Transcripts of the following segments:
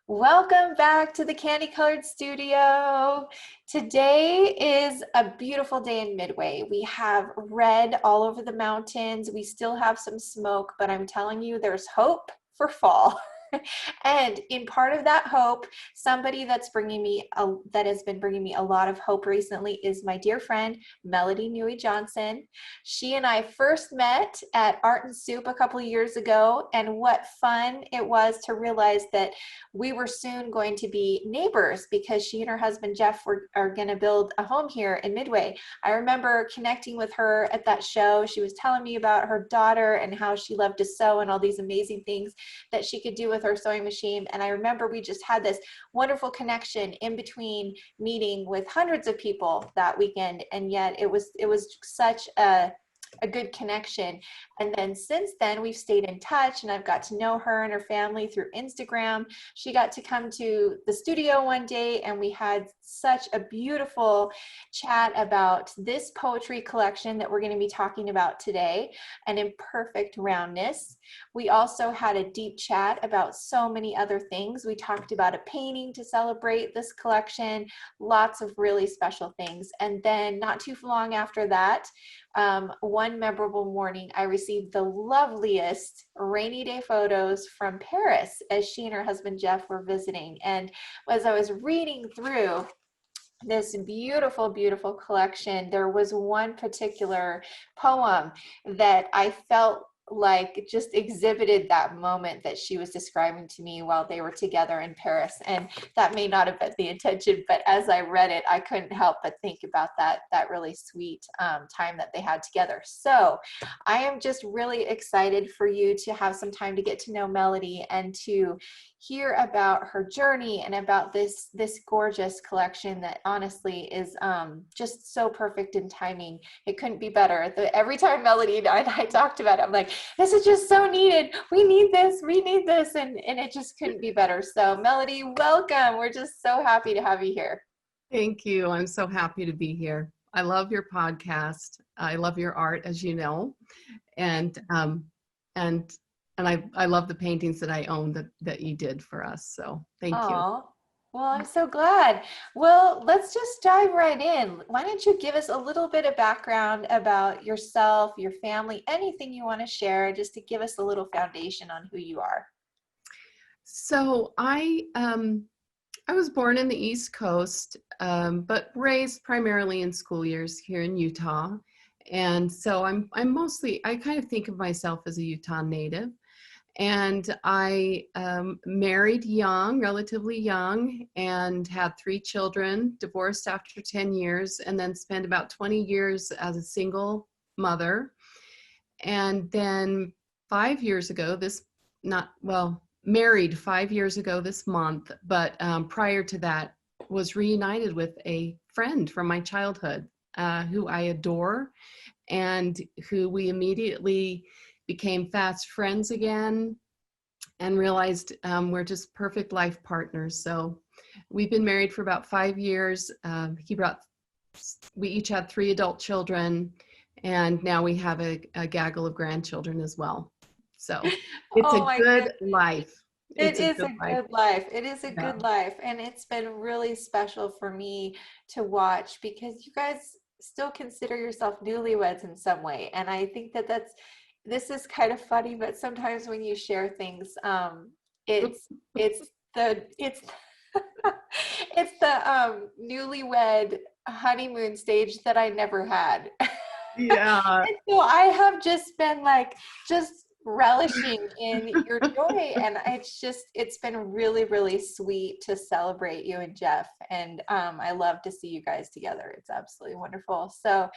Welcome back to the Candy Colored Studio. Today is a beautiful day in Midway. We have red all over the mountains. We still have some smoke, but I'm telling you, there's hope for fall. And in part of that hope, somebody that has been bringing me a lot of hope recently is my dear friend Melody Newey Johnson. She and I first met at Art and Soup a couple of years ago, and what fun it was to realize that we were soon going to be neighbors because she and her husband Jeff are going to build a home here in Midway. I remember connecting with her at that show. She was telling me about her daughter and how she loved to sew and all these amazing things that she could do with her sewing machine. And I remember we just had this wonderful connection in between meeting with hundreds of people that weekend. And yet it was such a good connection. And then since then we've stayed in touch, and I've got to know her and her family through Instagram. She got to come to the studio one day and we had such a beautiful chat about this poetry collection that we're going to be talking about today, an imperfect roundness. We also had a deep chat about so many other things. We talked about a painting to celebrate this collection, lots of really special things. And then not too long after that, one memorable morning, I received the loveliest rainy day photos from Paris as she and her husband Jeff were visiting. And as I was reading through this beautiful, beautiful collection, there was one particular poem that I felt like just exhibited that moment that she was describing to me while they were together in Paris. And that may not have been the intention, but as I read it, I couldn't help but think about that really sweet time that they had together. So I am just really excited for you to have some time to get to know Melody and to hear about her journey and about this gorgeous collection that honestly is just so perfect in timing. It couldn't be better. Every time Melody and I talked about it, I'm like, this is just so needed. We need this. And it just couldn't be better. So Melody, welcome. We're just so happy to have you here. Thank you. I'm so happy to be here. I love your podcast. I love your art, as you know, and I love the paintings that I own that you did for us. So thank you. Well, I'm so glad. Well, let's just dive right in. Why don't you give us a little bit of background about yourself, your family, anything you want to share, just to give us a little foundation on who you are. So I was born in the East Coast, but raised primarily in school years here in Utah. And so I kind of think of myself as a Utah native. And I married young, relatively young, and had 3 children, divorced after 10 years, and then spent about 20 years as a single mother. And then 5 years ago, married 5 years ago this month, but prior to that, was reunited with a friend from my childhood who I adore, and who we immediately became fast friends again and realized we're just perfect life partners. So we've been married for about 5 years. We each had 3 adult children, and now we have a gaggle of grandchildren as well. So it's a good life. It is a good life. It is a good life. And it's been really special for me to watch because you guys still consider yourself newlyweds in some way. And I think this is kind of funny, but sometimes when you share things, it's the newlywed honeymoon stage that I never had. Yeah. And so I have just been just relishing in your joy, and it's been really, really sweet to celebrate you and Jeff, and I love to see you guys together. It's absolutely wonderful. So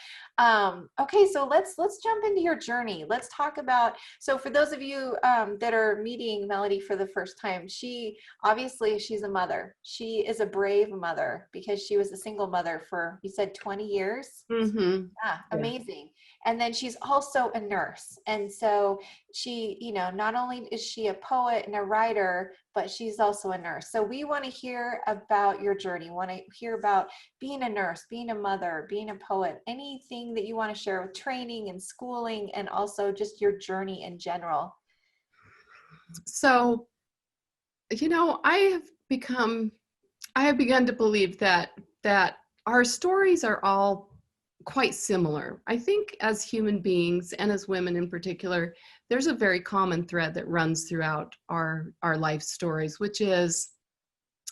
okay, so let's jump into your journey. Let's talk about, so for those of you that are meeting Melody for the first time, she's a mother. She is a brave mother because she was a single mother for, you said, 20 years. Mm-hmm. Amazing. And then she's also a nurse. And so she, not only is she a poet and a writer, but she's also a nurse. So we want to hear about your journey. We want to hear about being a nurse, being a mother, being a poet, anything that you want to share with training and schooling, and also just your journey in general. So, I become, I have begun to believe that our stories are all quite similar. I think as human beings, and as women in particular, there's a very common thread that runs throughout our life stories, which is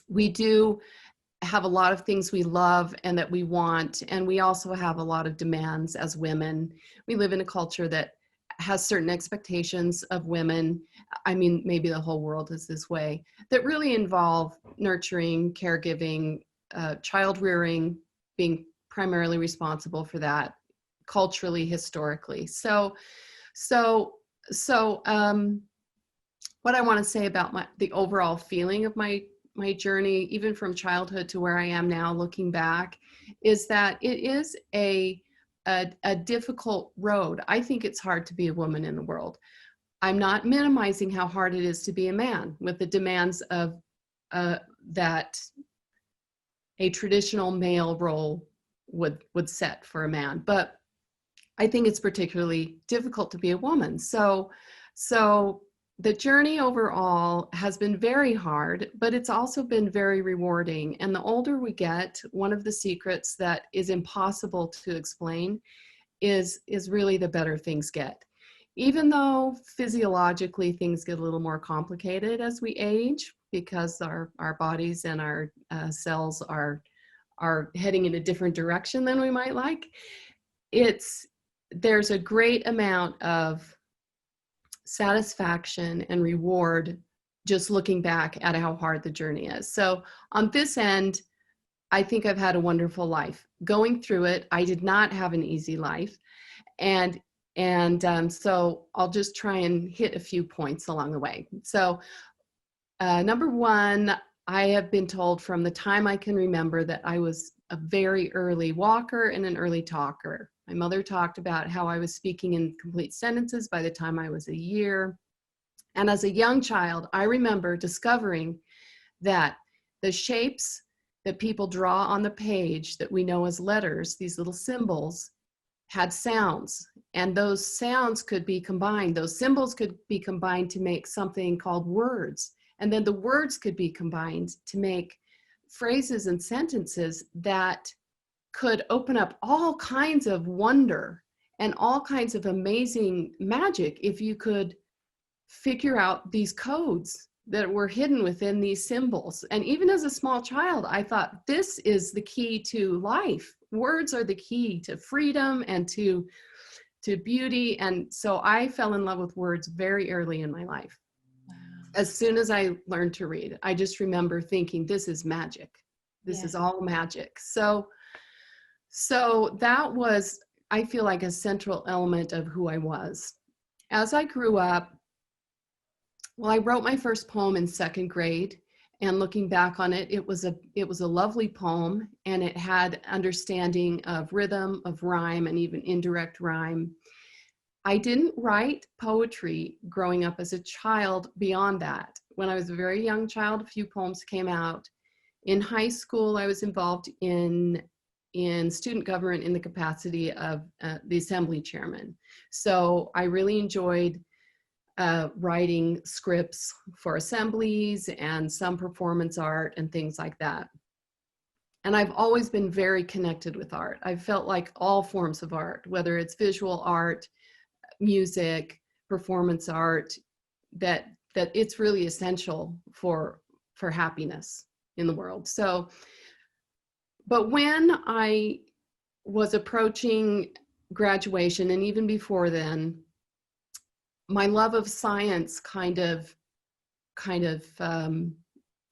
we do have a lot of things we love and that we want, and we also have a lot of demands as women. We live in a culture that has certain expectations of women. I mean, maybe the whole world is this way, that really involve nurturing, caregiving, child rearing, being primarily responsible for that culturally, historically. So what I want to say about the overall feeling of my journey, even from childhood to where I am now, looking back, is that it is a difficult road. I think it's hard to be a woman in the world. I'm not minimizing how hard it is to be a man with the demands of that a traditional male role would set for a man, but I think it's particularly difficult to be a woman. So the journey overall has been very hard, but it's also been very rewarding. And the older we get, one of the secrets that is impossible to explain is really the better things get. Even though physiologically things get a little more complicated as we age, because our bodies and our cells are heading in a different direction than we might like, there's a great amount of satisfaction and reward just looking back at how hard the journey is. So on this end, I think I've had a wonderful life. Going through it, I did not have an easy life. And so I'll just try and hit a few points along the way. So number one, I have been told from the time I can remember that I was a very early walker and an early talker. My mother talked about how I was speaking in complete sentences by the time I was a year. And as a young child, I remember discovering that the shapes that people draw on the page that we know as letters, these little symbols, had sounds. And those sounds could be combined. Those symbols could be combined to make something called words. And then the words could be combined to make phrases and sentences that could open up all kinds of wonder and all kinds of amazing magic if you could figure out these codes that were hidden within these symbols. And even as a small child, I thought this is the key to life. Words are the key to freedom and to beauty. And so I fell in love with words very early in my life. As soon as I learned to read, I just remember thinking, this is magic. This is all magic. So that was, I feel like, a central element of who I was. As I grew up, well, I wrote my first poem in second grade, and looking back on it, it was a lovely poem, and it had understanding of rhythm, of rhyme, and even indirect rhyme. I didn't write poetry growing up as a child beyond that. When I was a very young child, a few poems came out. In high school, I was involved in student government in the capacity of the assembly chairman. So I really enjoyed writing scripts for assemblies and some performance art and things like that. And I've always been very connected with art. I felt like all forms of art, whether it's visual art, music, performance art, that it's really essential for happiness in the world. So, but when I was approaching graduation, and even before then, my love of science kind of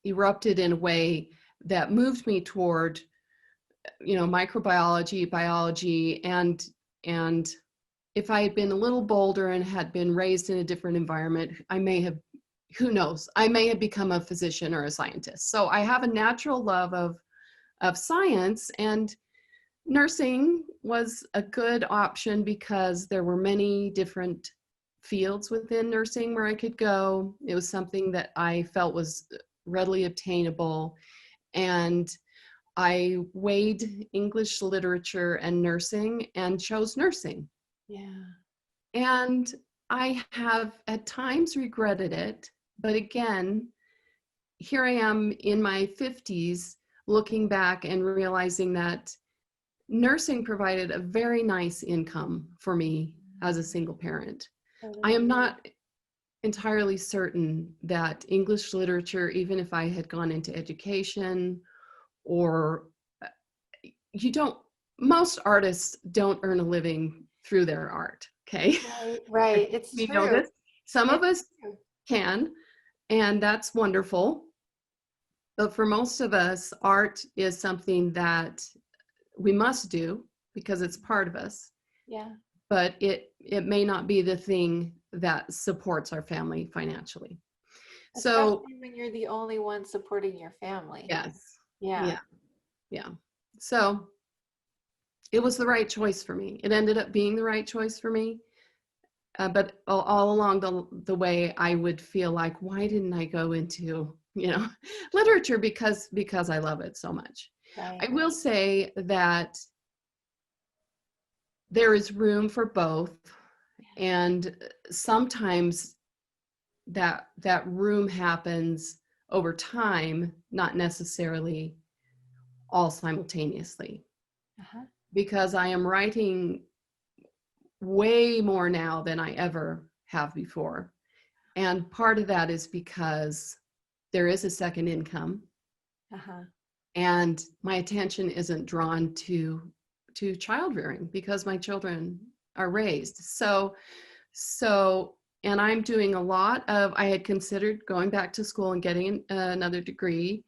erupted in a way that moved me toward, microbiology, biology, and if I had been a little bolder and had been raised in a different environment, I may have, who knows, I may have become a physician or a scientist. So I have a natural love of science, and nursing was a good option because there were many different fields within nursing where I could go. It was something that I felt was readily obtainable, and I weighed English literature and nursing and chose nursing. Yeah. And I have at times regretted it, but again, here I am in my 50s looking back and realizing that nursing provided a very nice income for me as a single parent. I am not entirely certain that English literature, even if I had gone into education, or most artists don't earn a living through their art, okay? Right. It's We know true. this. Some of It's us true. can, and that's wonderful. But for most of us, art is something that we must do because it's part of us. Yeah. But it may not be the thing that supports our family financially. So Especially when you're the only one supporting your family. yes, Yeah. yeah, yeah. So it was the right choice for me. It ended up being the right choice for me. But all along the way, I would feel like, why didn't I go into, literature? Because I love it so much. Right. I will say that there is room for both, and sometimes that room happens over time, not necessarily all simultaneously, Uh-huh. because I am writing way more now than I ever have before. And part of that is because there is a second income, Uh-huh. and my attention isn't drawn to child rearing because my children are raised. So and I'm doing a lot of, I had considered going back to school and getting another degree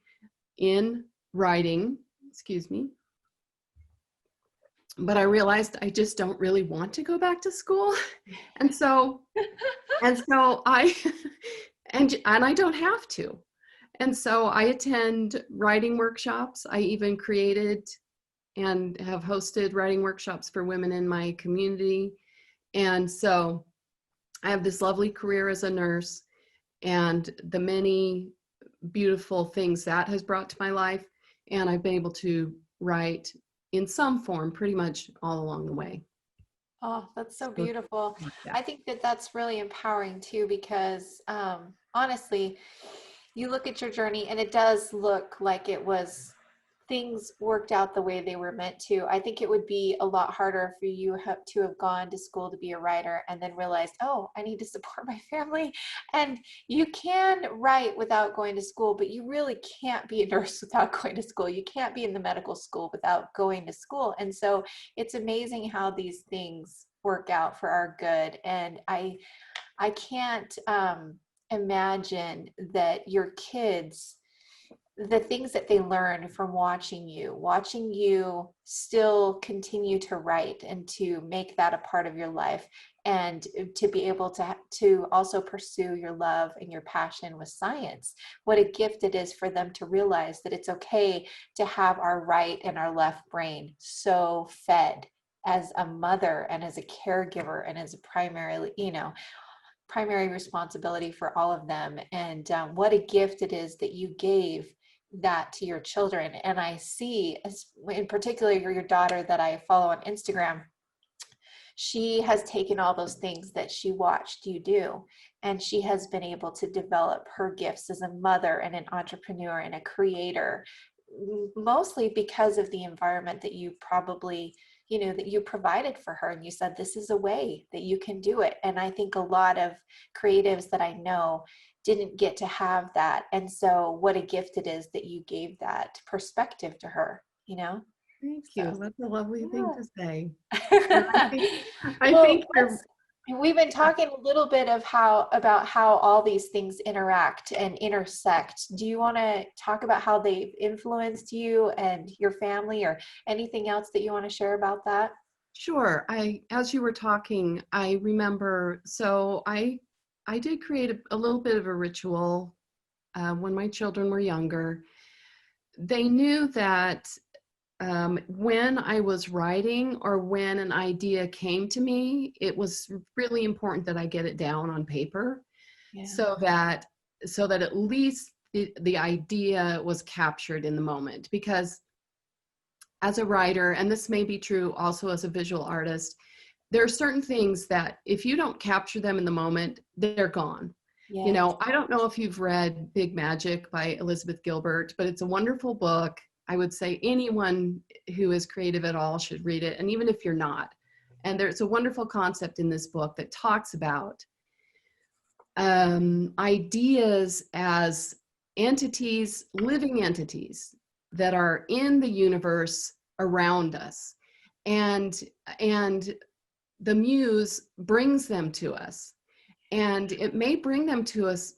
in writing, excuse me. But I realized I just don't really want to go back to school. And so I, and I don't have to. And so I attend writing workshops. I even created and have hosted writing workshops for women in my community. And so I have this lovely career as a nurse, and the many beautiful things that has brought to my life. And I've been able to write in some form pretty much all along the way. Oh, that's so So, beautiful. yeah. I think that that's really empowering too, because honestly, you look at your journey and it does look like it was things worked out the way they were meant to. I think it would be a lot harder for you to have gone to school to be a writer and then realized, oh, I need to support my family. And you can write without going to school, but you really can't be a nurse without going to school. You can't be in the medical school without going to school. And so it's amazing how these things work out for our good. And I can't imagine that your kids, the things that they learn from watching you still continue to write and to make that a part of your life, and to be able to also pursue your love and your passion with science. What a gift it is for them to realize that it's okay to have our right and our left brain so fed as a mother and as a caregiver and as a primary responsibility for all of them. And what a gift it is that you gave that to your children. And I see, in particular, your daughter that I follow on Instagram, she has taken all those things that she watched you do, and she has been able to develop her gifts as a mother and an entrepreneur and a creator, mostly because of the environment that you probably, that you provided for her. And you said, this is a way that you can do it. And I think a lot of creatives that I know didn't get to have that. And so what a gift it is that you gave that perspective to her, Thank so you. That's a lovely thing to say. And yeah. I Well, think you're, we've been talking a little bit about how all these things interact and intersect. Do you want to talk about how they've influenced you and your family, or anything else that you want to share about that? sure. As you were talking, I remember, so I did create a little bit of a ritual when my children were younger. They knew that when I was writing or when an idea came to me, it was really important that I get it down on paper, Yeah. so that at least the idea was captured in the moment. Because as a writer, and this may be true also as a visual artist, there are certain things that if you don't capture them in the moment, they're gone. You Yes. know, I don't know if you've read Big Magic by Elizabeth Gilbert, but it's a wonderful book. I would say anyone who is creative at all should read it, and even if you're not. And there's a wonderful concept in this book that talks about ideas as entities, living entities that are in the universe around us. And the muse brings them to us. And it may bring them to us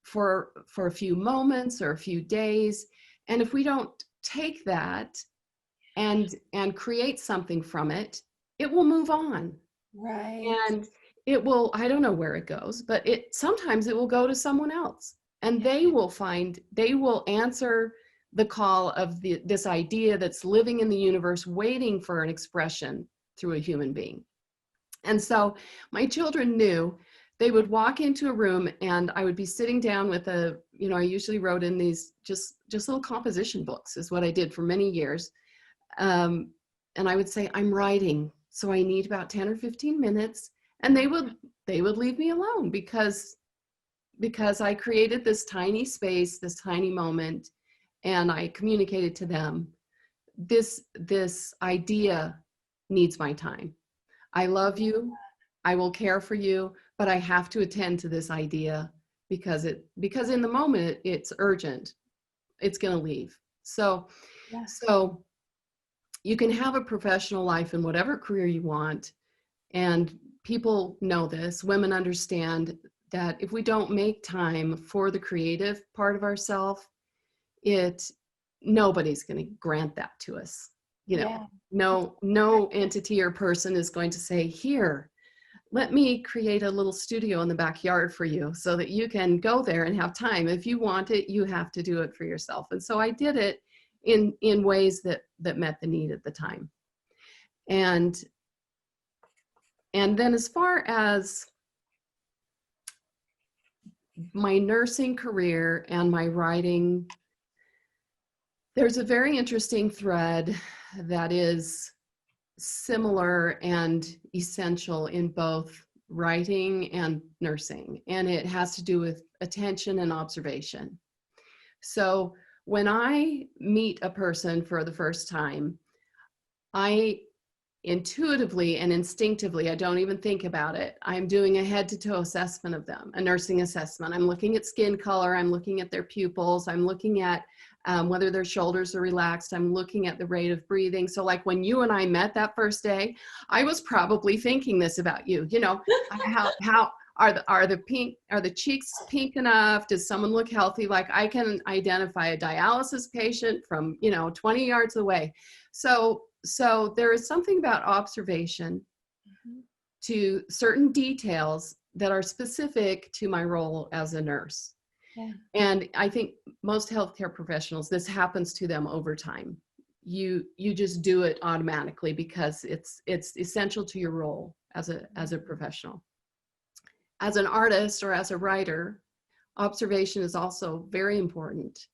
for a few moments or a few days. And if we don't take that and create something from it, it will move on. Right. And it will, I don't know where it goes, but sometimes it will go to someone else, and they will answer the call of this idea that's living in the universe, waiting for an expression through a human being. And so my children knew they would walk into a room, and I would be sitting down with I usually wrote in these just little composition books is what I did for many years. And I would say, I'm writing, so I need about 10 or 15 minutes. And they would leave me alone because I created this tiny space, this tiny moment, and I communicated to them, this idea needs my time. I love you, I will care for you, but I have to attend to this idea because in the moment it's urgent. It's going to leave. So you can have a professional life in whatever career you want, and people know this. Women understand that if we don't make time for the creative part of ourselves, nobody's going to grant that to us. No entity or person is going to say, here, let me create a little studio in the backyard for you so that you can go there and have time. If you want it, you have to do it for yourself. And so I did it in ways that met the need at the time. And then as far as my nursing career and my writing, there's a very interesting thread that is similar and essential in both writing and nursing, and it has to do with attention and observation. So when I meet a person for the first time, I intuitively and instinctively, I don't even think about it, I'm doing a head-to-toe assessment of them, a nursing assessment. I'm looking at skin color, I'm looking at their pupils, I'm looking at whether their shoulders are relaxed, I'm looking at the rate of breathing. So like when you and I met that first day, I was probably thinking this about you, how are the cheeks pink enough? Does someone look healthy? Like I can identify a dialysis patient from 20 yards away. So there is something about observation to certain details that are specific to my role as a nurse. Yeah. And I think most healthcare professionals, this happens to them over time. You just do it automatically because it's essential to your role as a professional. As an artist or as a writer, observation is also very important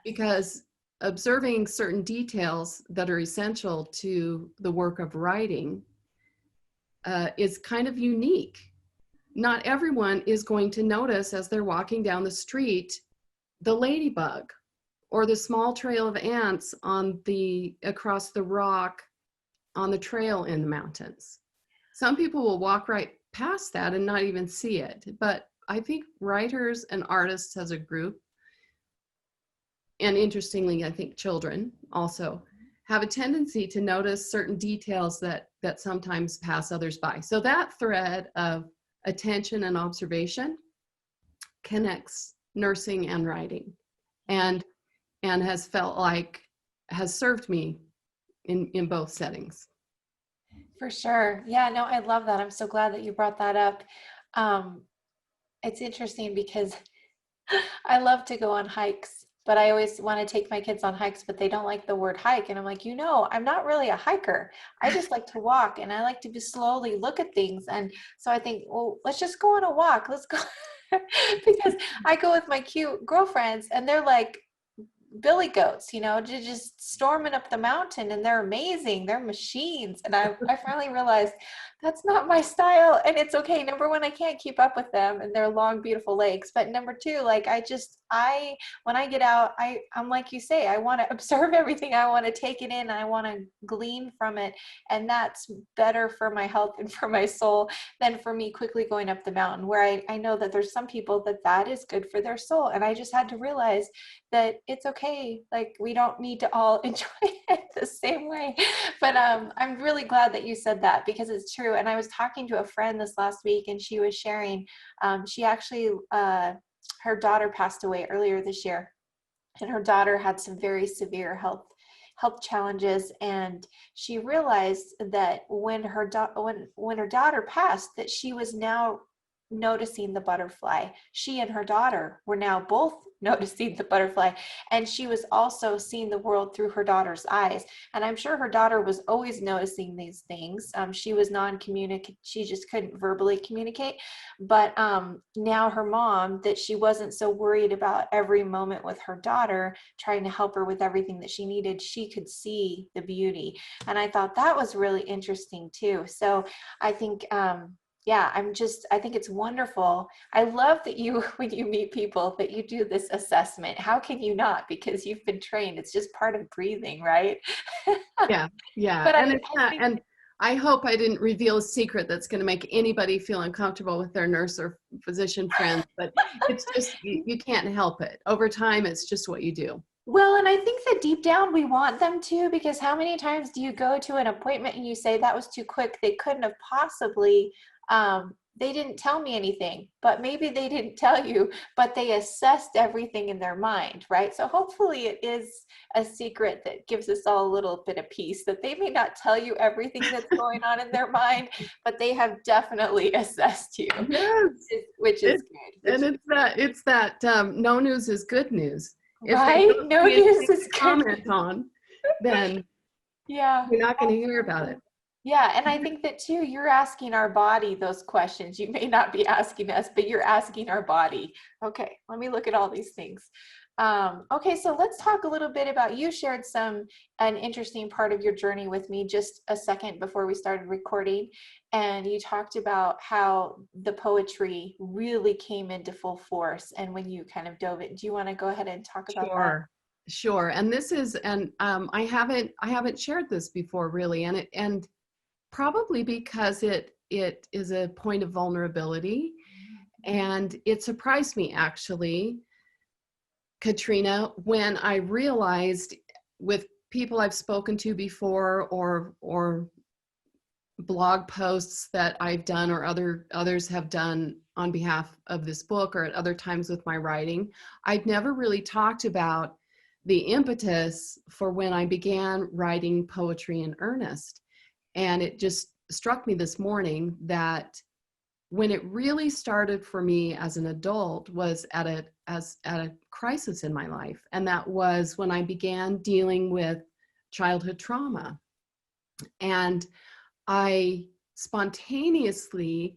because observing certain details that are essential to the work of writing is kind of unique. Not everyone is going to notice as they're walking down the street the ladybug or the small trail of ants across the rock on the trail in the mountains. Some people will walk right past that and not even see it. But I think writers and artists as a group, and interestingly, I think children also have a tendency to notice certain details that sometimes pass others by. So that thread of attention and observation connects nursing and writing, and has felt like has served me in both settings. For sure. Yeah, no, I love that. I'm so glad that you brought that up. It's interesting because I love to go on hikes, but I always want to take my kids on hikes, but they don't like the word hike. And I'm like, I'm not really a hiker. I just like to walk, and I like to slowly look at things. And so I think, well, let's just go on a walk. Let's go. Because I go with my cute girlfriends, and they're like billy goats, just storming up the mountain, and they're amazing. They're machines. And I finally realized that's not my style. And it's okay. Number one, I can't keep up with them and their long, beautiful legs. But number two, like when I get out, I'm like you say, I want to observe everything. I want to take it in. I want to glean from it. And that's better for my health and for my soul than for me quickly going up the mountain, where I know that there's some people that is good for their soul. And I just had to realize that it's okay. Like, we don't need to all enjoy it the same way. But I'm really glad that you said that, because it's true. And I was talking to a friend this last week, and she was sharing, she actually, her daughter passed away earlier this year, and her daughter had some very severe health challenges, and she realized that when when her daughter passed, that she was now noticing the butterfly. She and her daughter were now both noticing the butterfly, and she was also seeing the world through her daughter's eyes. And I'm sure her daughter was always noticing these things. She was non-communicative, she just couldn't verbally communicate. But now her mom, that she wasn't so worried about every moment with her daughter, trying to help her with everything that she needed, she could see the beauty. And I thought that was really interesting too. So I think yeah, I think it's wonderful. I love that you, when you meet people, that you do this assessment. How can you not? Because you've been trained. It's just part of breathing, right? Yeah, yeah. But And it's I not, think, and I hope I didn't reveal a secret that's going to make anybody feel uncomfortable with their nurse or physician friends, but it's just, you can't help it. Over time, it's just what you do. well, and I think that deep down we want them to, because how many times do you go to an appointment and you say, that was too quick, they couldn't have possibly, they didn't tell me anything, but maybe they didn't tell you, but they assessed everything in their mind, right? So hopefully it is a secret that gives us all a little bit of peace, that they may not tell you everything that's going on in their mind, but they have definitely assessed you, Yes. which is good. And it's that no news is good news. If they Right? don't No see anything news is to good. comment on, then Yeah. you're not going to hear about it. Yeah, and I think that too, you're asking our body those questions. You may not be asking us, but you're asking our body. Okay, let me look at all these things. Okay, so let's talk a little bit about, you shared an interesting part of your journey with me just a second before we started recording. And you talked about how the poetry really came into full force, and when you kind of dove it. Do you want to go ahead and talk about that? Sure, sure. And this is, and I haven't shared this before really, and probably because it is a point of vulnerability, and it surprised me actually, Katrina, when I realized, with people I've spoken to before, or blog posts that I've done or others have done on behalf of this book or at other times with my writing, I'd never really talked about the impetus for when I began writing poetry in earnest. And it just struck me this morning that when it really started for me as an adult was at a crisis in my life. And that was when I began dealing with childhood trauma. And I spontaneously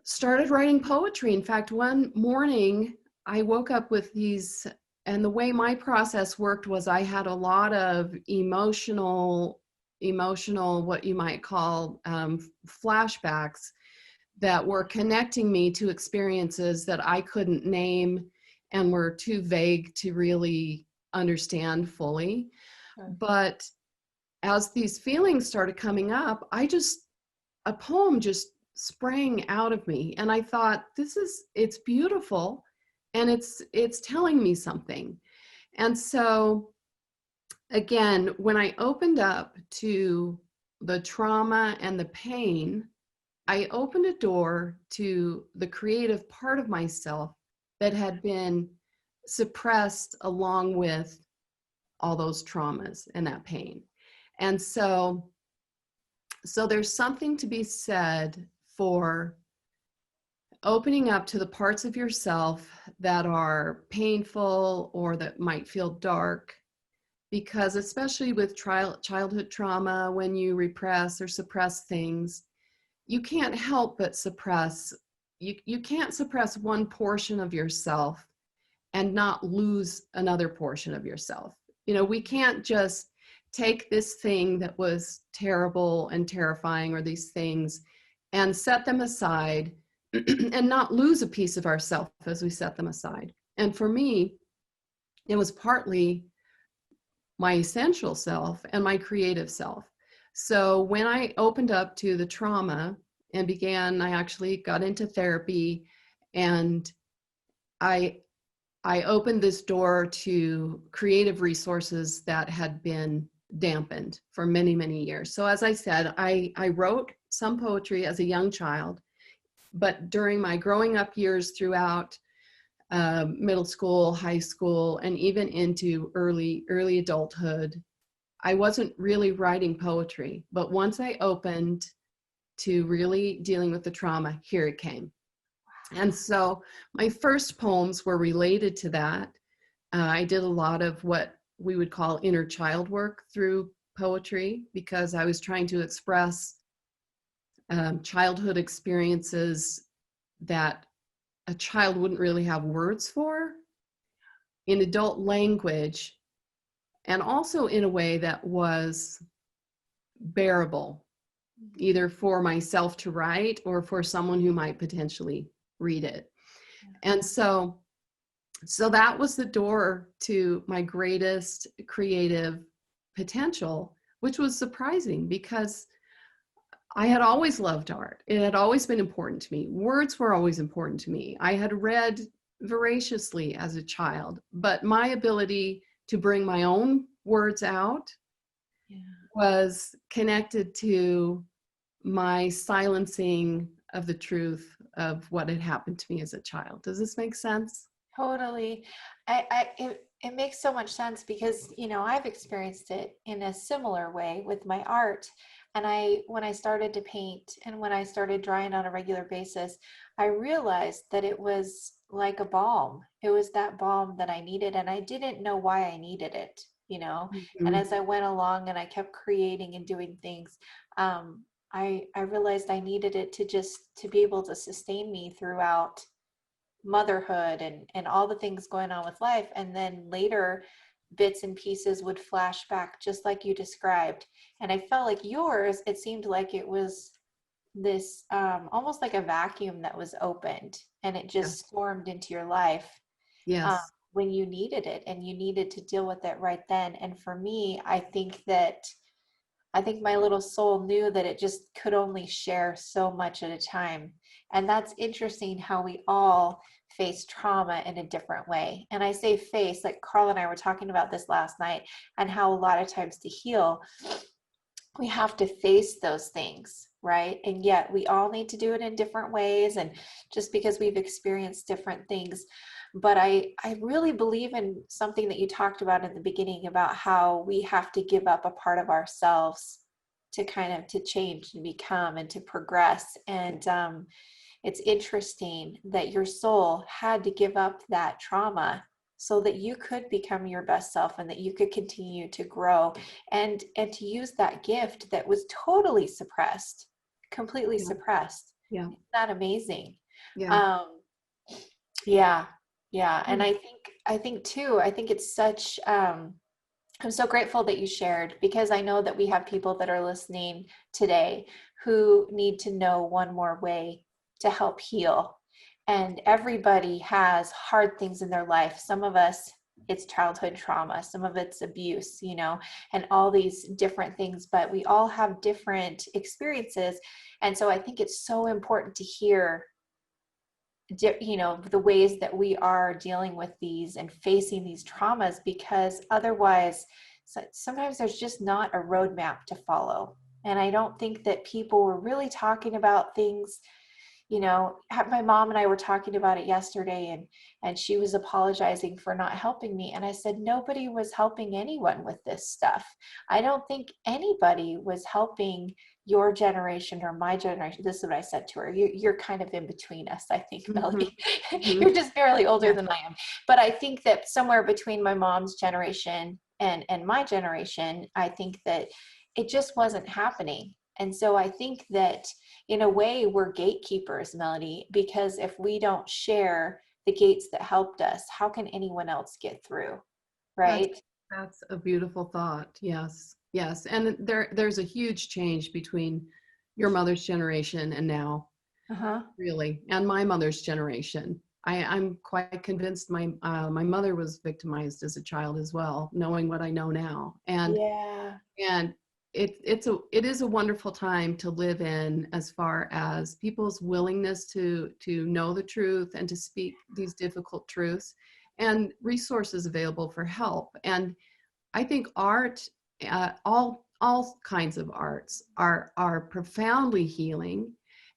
started writing poetry. In fact, one morning I woke up with these, and the way my process worked was I had a lot of emotional, what you might call flashbacks that were connecting me to experiences that I couldn't name and were too vague to really understand fully. But as these feelings started coming up, a poem just sprang out of me. And I thought, it's beautiful, and it's telling me something. And so again, when I opened up to the trauma and the pain, I opened a door to the creative part of myself that had been suppressed along with all those traumas and that pain. And so there's something to be said for opening up to the parts of yourself that are painful or that might feel dark, because especially with childhood trauma, when you repress or suppress things, you can't help but suppress. You can't suppress one portion of yourself and not lose another portion of yourself. You know, we can't just take this thing that was terrible and terrifying, or these things, and set them aside and not lose a piece of ourself as we set them aside. And for me, it was partly my essential self and my creative self. So when I opened up to the trauma and I actually got into therapy, and I opened this door to creative resources that had been dampened for many, many years. So as I said, I wrote some poetry as a young child, but during my growing up years throughout middle school, high school, and even into early adulthood, I wasn't really writing poetry. But once I opened to really dealing with the trauma, here it came. And so my first poems were related to that. I did a lot of what we would call inner child work through poetry, because I was trying to express childhood experiences that a child wouldn't really have words for in adult language, and also in a way that was bearable, either for myself to write or for someone who might potentially read it. And so that was the door to my greatest creative potential, which was surprising because I had always loved art. It had always been important to me. Words were always important to me. I had read voraciously as a child, but my ability to bring my own words out was connected to my silencing of the truth of what had happened to me as a child. Does this make sense? Totally. It makes so much sense because, I've experienced it in a similar way with my art. And when I started to paint and when I started drawing on a regular basis, I realized that it was like a balm. It was that balm that I needed, and I didn't know why I needed it, And as I went along and I kept creating and doing things, I realized I needed it to be able to sustain me throughout motherhood and all the things going on with life. And then later bits and pieces would flash back just like you described. And I felt like yours, it seemed like it was this almost like a vacuum that was opened, and it just stormed into your life Yes. when you needed it, and you needed to deal with it right then. And for me, I think my little soul knew that it just could only share so much at a time. And that's interesting how we all face trauma in a different way. And I say face, like Carl and I were talking about this last night, and how a lot of times to heal, we have to face those things, right? And yet we all need to do it in different ways, and just because we've experienced different things. But I really believe in something that you talked about in the beginning about how we have to give up a part of ourselves to change and become and to progress. And it's interesting that your soul had to give up that trauma so that you could become your best self and that you could continue to grow and to use that gift that was totally suppressed, completely suppressed. Yeah. Isn't that amazing? Yeah. Yeah. And I think too, I think it's such, I'm so grateful that you shared, because I know that we have people that are listening today who need to know one more way to help heal. And everybody has hard things in their life. Some of us, it's childhood trauma, some of it's abuse, and all these different things, but we all have different experiences. And so I think it's so important to hear the ways that we are dealing with these and facing these traumas, because otherwise sometimes there's just not a roadmap to follow. And I don't think that people were really talking about things. My mom and I were talking about it yesterday, and she was apologizing for not helping me. And I said, nobody was helping anyone with this stuff. I don't think anybody was helping your generation or my generation. This is what I said to her. You're kind of in between us, I think, Melody. You're just barely older than I am. But I think that somewhere between my mom's generation and my generation, I think that it just wasn't happening. And so I think that in a way we're gatekeepers, Melody, because if we don't share the gates that helped us, how can anyone else get through? Right? That's a beautiful thought. Yes. Yes. And there's a huge change between your mother's generation and now, Uh-huh. really, and my mother's generation. I'm quite convinced my mother was victimized as a child as well, knowing what I know now. Yeah. And it is a wonderful time to live in, as far as people's willingness to know the truth and to speak these difficult truths, and resources available for help. And I think art, all kinds of arts are profoundly healing.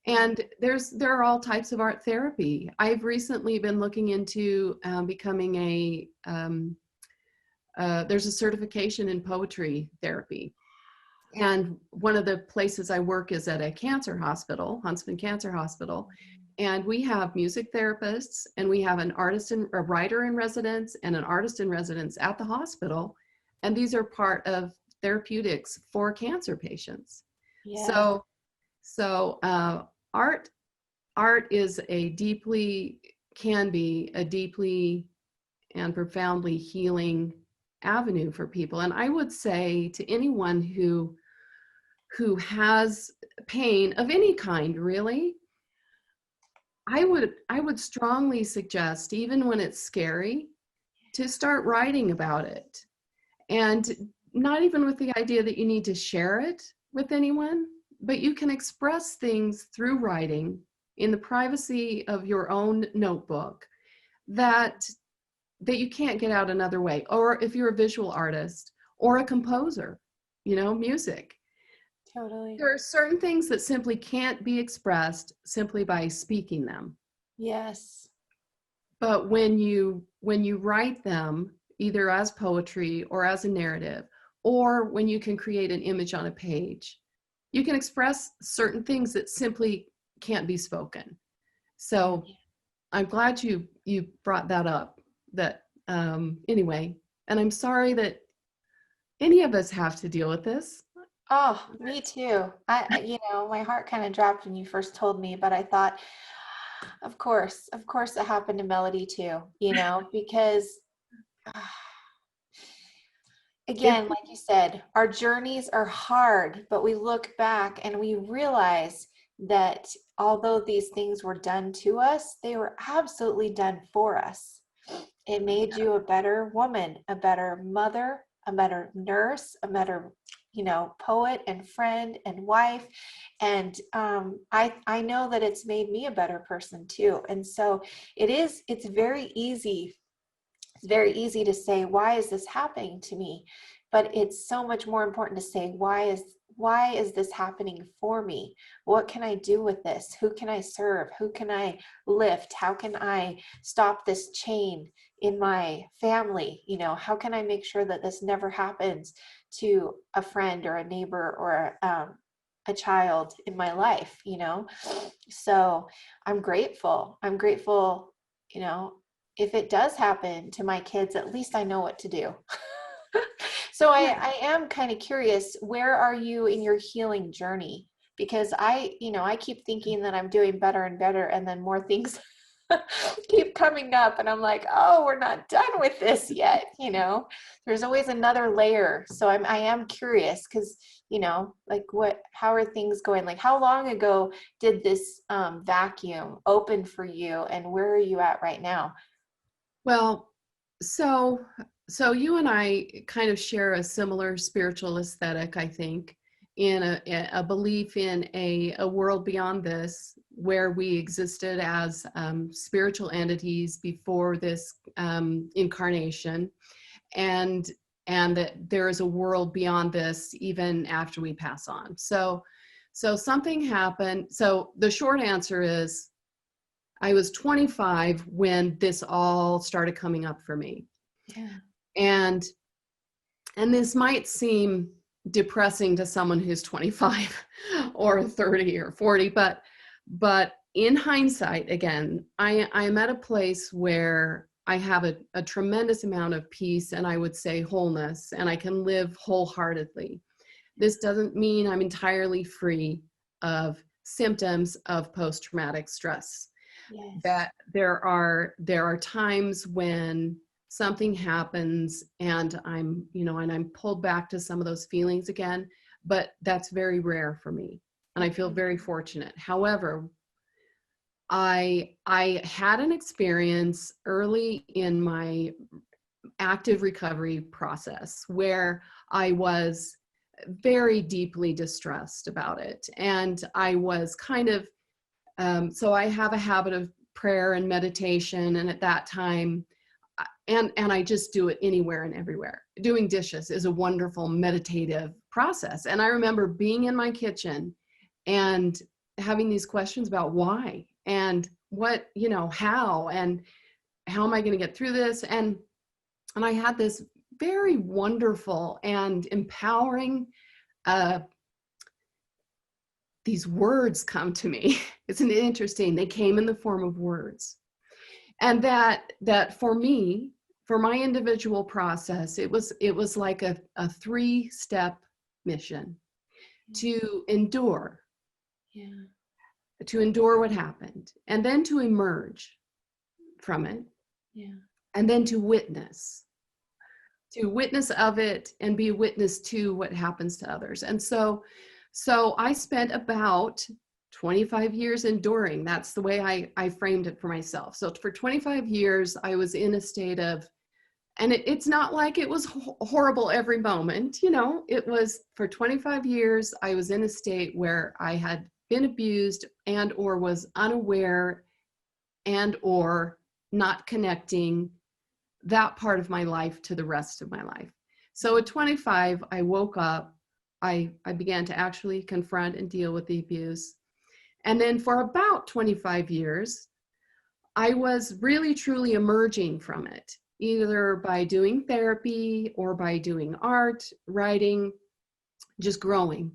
And there are all types of art therapy. I've recently been looking into becoming there's a certification in poetry therapy. And one of the places I work is at a cancer hospital, Huntsman Cancer Hospital. And we have music therapists, and we have a writer in residence and an artist in residence at the hospital. And these are part of therapeutics for cancer patients. Yeah. So art is can be a deeply and profoundly healing avenue for people. And I would say to anyone who has pain of any kind, really, I would strongly suggest, even when it's scary, to start writing about it. And not even with the idea that you need to share it with anyone, but you can express things through writing in the privacy of your own notebook that you can't get out another way. Or if you're a visual artist or a composer, music. Totally. There are certain things that simply can't be expressed simply by speaking them. Yes. But when you write them, either as poetry or as a narrative, or when you can create an image on a page, you can express certain things that simply can't be spoken. So I'm glad you brought that up. That anyway, and I'm sorry that any of us have to deal with this. Oh, me too. My heart kind of dropped when you first told me, but I thought, of course it happened to Melody too, because It, again, like you said, our journeys are hard, but we look back and we realize that although these things were done to us, they were absolutely done for us. It made you a better woman, a better mother, a better nurse, a better, poet and friend and wife. And I know that it's made me a better person too. And so it's very easy. It's very easy to say, why is this happening to me? But it's so much more important to say, why is this happening for me? What can I do with this? Who can I serve? Who can I lift? How can I stop this chain in my family? How can I make sure that this never happens to a friend or a neighbor or a child in my life? So I'm grateful. If it does happen to my kids, at least I know what to do. So I am kind of curious, where are you in your healing journey? Because I keep thinking that I'm doing better and better, and then more things keep coming up, and I'm like, oh, we're not done with this yet. There's always another layer. So I am curious because, like how are things going? Like, how long ago did this vacuum open for you, and where are you at right now? well, so you and I kind of share a similar spiritual aesthetic, I think, in a belief in a world beyond this, where we existed as spiritual entities before this incarnation, and that there is a world beyond this even after we pass on. So something happened. So the short answer is, I was 25 when this all started coming up for me. Yeah. And this might seem depressing to someone who's 25 or 30 or 40, but in hindsight, again, I'm at a place where I have a tremendous amount of peace, and I would say wholeness, and I can live wholeheartedly. This doesn't mean I'm entirely free of symptoms of post-traumatic stress. Yes. That there are times when something happens and I'm pulled back to some of those feelings again, but that's very rare for me. And I feel very fortunate. However, I had an experience early in my active recovery process where I was very deeply distressed about it. And I was kind of, so I have a habit of prayer and meditation. And at that time, and I just do it anywhere and everywhere. Doing dishes is a wonderful meditative process. And I remember being in my kitchen and having these questions about why and what, how, and how am I going to get through this? And I had this very wonderful and empowering, these words come to me. Isn't it interesting? They came in the form of words. And that for me, for my individual process, it was like a 3-step mission to endure. Yeah. To endure what happened, and then to emerge from it. Yeah. And then to witness of it and be a witness to what happens to others. And so I spent about 25 years enduring. That's the way I framed it for myself. So for 25 years, I was in a state of, and it's not like it was horrible every moment, it was for 25 years, I was in a state where I had been abused and or was unaware and or not connecting that part of my life to the rest of my life. So at 25, I woke up, I began to actually confront and deal with the abuse. And then for about 25 years, I was really truly emerging from it, either by doing therapy or by doing art, writing, just growing.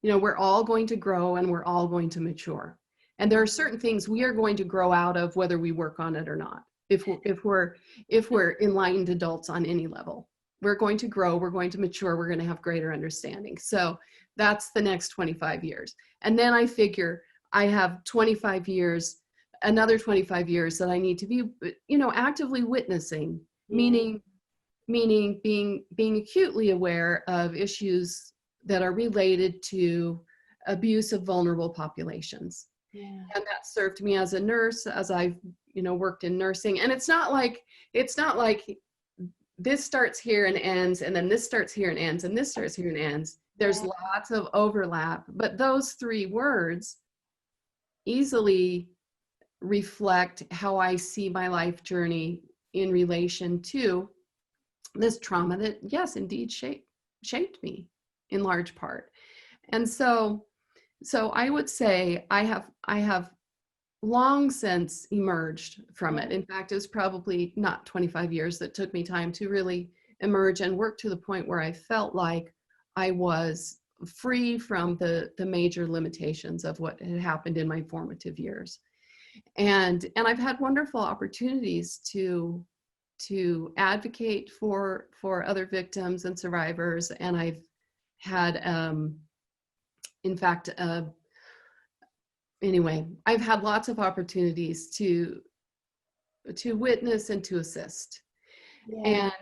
We're all going to grow and we're all going to mature. And there are certain things we are going to grow out of whether we work on it or not. If we're enlightened adults on any level, we're going to grow, we're going to mature, we're going to have greater understanding. So that's the next 25 years. And then I figure I have 25 years, another 25 years that I need to be, actively witnessing, meaning being acutely aware of issues that are related to abuse of vulnerable populations. Yeah. And that served me as a nurse, as I've, worked in nursing. And it's not like this starts here and ends, and then this starts here and ends, and this starts here and ends. There's lots of overlap, but those 3 words easily reflect how I see my life journey in relation to this trauma that, yes, indeed shaped me in large part. And so I would say I have long since emerged from it. In fact, it was probably not 25 years that took me time to really emerge and work to the point where I felt like I was free from the major limitations of what had happened in my formative years. And I've had wonderful opportunities to advocate for other victims and survivors. And I've had, in fact, anyway, I've had lots of opportunities to witness and to assist. Yeah. And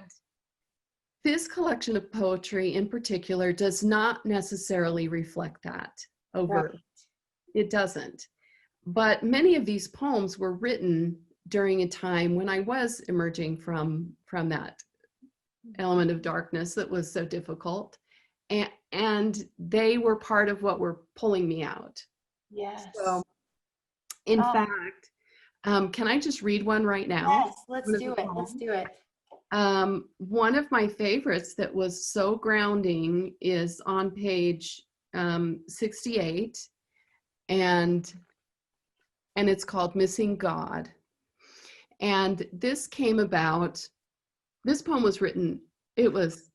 this collection of poetry in particular does not necessarily reflect that overtly. Right. It doesn't. But many of these poems were written during a time when I was emerging from that element of darkness that was so difficult. And they were part of what were pulling me out. Yes. So, in fact, can I just read one right now? Yes, let's do it. Let's do it. One of my favorites that was so grounding is on page 68, and it's called Missing God. And this came about, this poem was written, it was,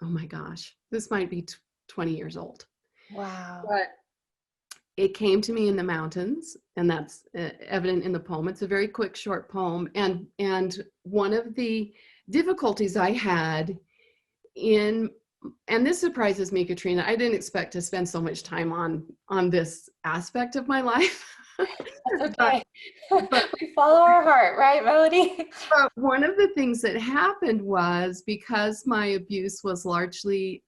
oh my gosh, this might be 20 years old. Wow. But it came to me in the mountains, and that's evident in the poem. It's a very quick, short poem. And one of the difficulties I had and this surprises me, Katrina, I didn't expect to spend so much time on this aspect of my life. That's but, okay. but We follow our heart, right, Melody? But one of the things that happened was, because my abuse was largely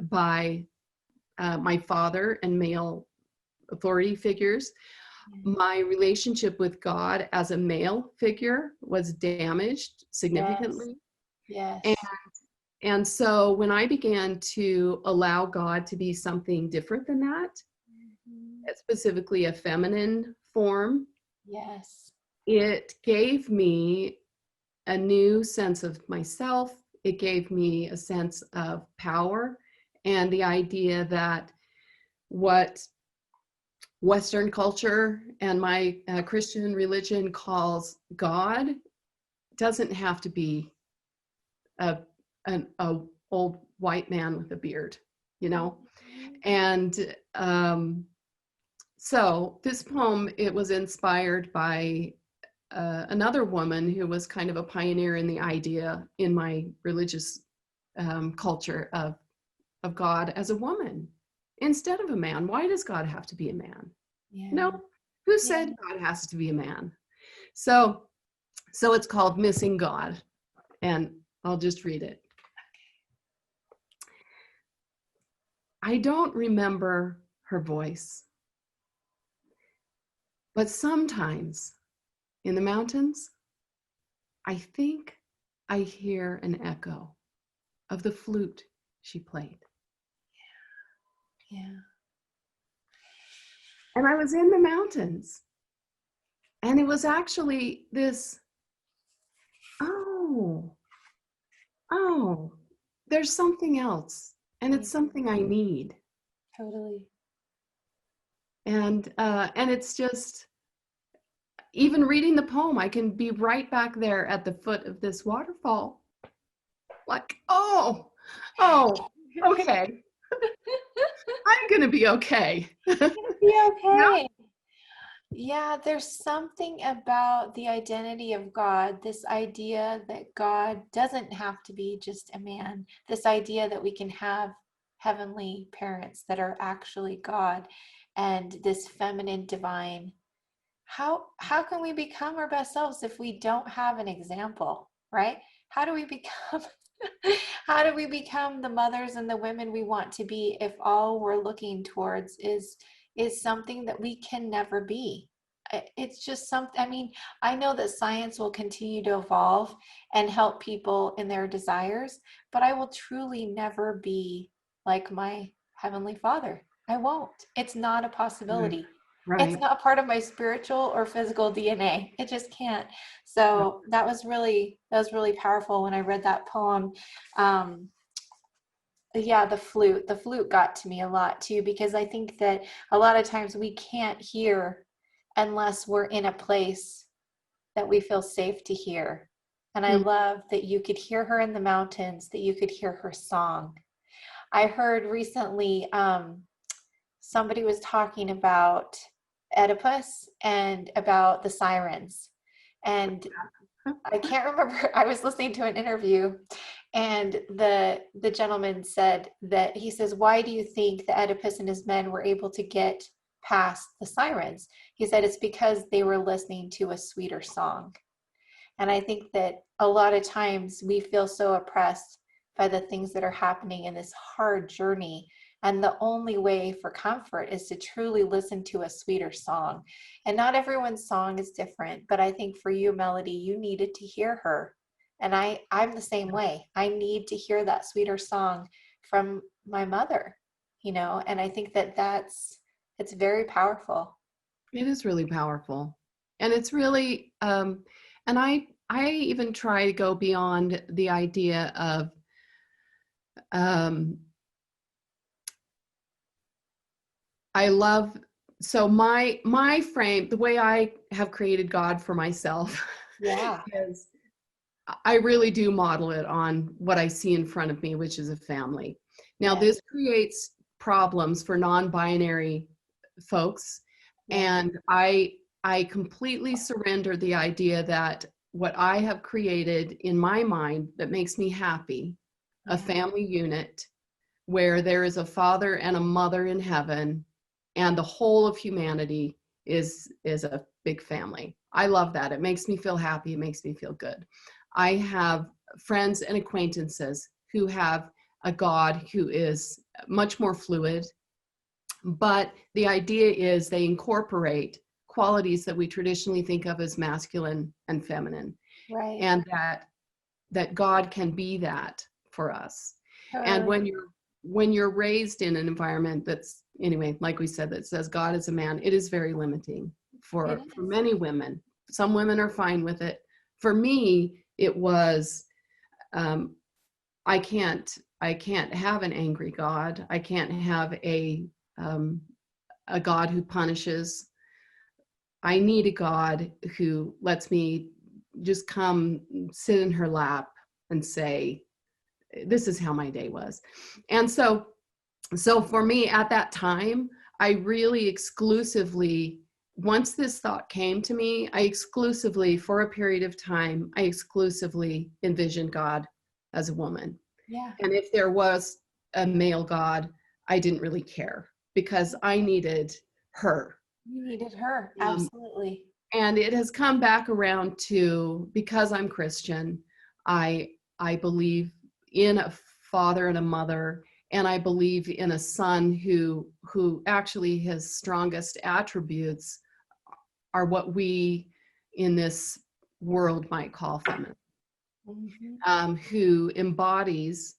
by my father and male authority figures, my relationship with God as a male figure was damaged Yes, significantly. And, yes. and so when I began to allow God to be something different than that, Mhm. specifically a feminine form, Yes. it gave me a new sense of myself. It gave me a sense of power, and the idea that what Western culture and my Christian religion calls God doesn't have to be a, a old white man with a beard, you know? Mhm. And so this poem, it was inspired by another woman who was kind of a pioneer in the idea in my religious culture of God as a woman instead of a man. Why does God have to be a man? Yeah. No, who Yeah. said God has to be a man? So it's called Missing God, and I'll just read it. I don't remember her voice, but sometimes in the mountains, I think I hear an echo of the flute she played. Yeah. And I was in the mountains, and it was actually this, oh, oh, there's something else, and Yeah. it's something I need. Totally. And it's just, even reading the poem, I can be right back there at the foot of this waterfall, like, oh, okay, I'm gonna be okay. Be Yeah. okay. Yeah, there's something about the identity of God, this idea that God doesn't have to be just a man, this idea that we can have heavenly parents that are actually God, and this feminine divine. How can we become our best selves if we don't have an example, right? How do we become how do we become the mothers and the women we want to be if all we're looking towards is something that we can never be? It's just something, I mean, I know that science will continue to evolve and help people in their desires, but I will truly never be like my Heavenly Father. I won't. It's not a Right, possibility. It's right. not part of my spiritual or physical DNA. It just can't. So that was really powerful when I read that poem. Um, yeah, the flute got to me a lot too, because I think that a lot of times we can't hear unless we're in a place that we feel safe to hear. And I Mm. love that you could hear her in the mountains, that you could hear her song. I heard recently somebody was talking about Oedipus and about the sirens. And I can't remember, I was listening to an interview, and the gentleman said that, he says, why do you think the Oedipus and his men were able to get past the sirens? He said it's because they were listening to a sweeter song. And I think that a lot of times we feel so oppressed by the things that are happening in this hard journey. And the only way for comfort is to truly listen to a sweeter song. And not everyone's song is different, but I think for you, Melody, you needed to hear her. And I'm the same way. I need to hear that sweeter song from my mother, and I think that it's very powerful. It is really powerful. And it's really, and I even try to go beyond the idea of, um, I love, so my frame, the way I have created God for myself Yeah. is, I really do model it on what I see in front of me, which is a family. Now, Yeah. this creates problems for non-binary folks, Yeah. and I completely surrender the idea that what I have created in my mind that makes me happy, a Yeah. family unit where there is a father and a mother in heaven, and the whole of humanity is a big family. I love that. It makes me feel happy. It makes me feel good. I have friends and acquaintances who have a God who is much more fluid, but the idea is they incorporate qualities that we traditionally think of as masculine and feminine, Right. and that God can be that for us. And Totally. when you're raised in an environment that's, anyway, like we said, that says God is a man, it is very limiting It for is. many women. Some women are fine with it. For me, it was, I can't have an angry God. I can't have a God who punishes. I need a God who lets me just come sit in her lap and say, this is how my day was. And so for me at that time, I really exclusively, once this thought came to me, I exclusively, for a period of time, I exclusively envisioned God as a woman. Yeah. And if there was a male God, I didn't really care because I needed her. You needed her. Um, Absolutely. and it has come back around to, because I'm Christian, I believe in a father and a mother, and I believe in a son who actually his strongest attributes are what we in this world might call feminine, who embodies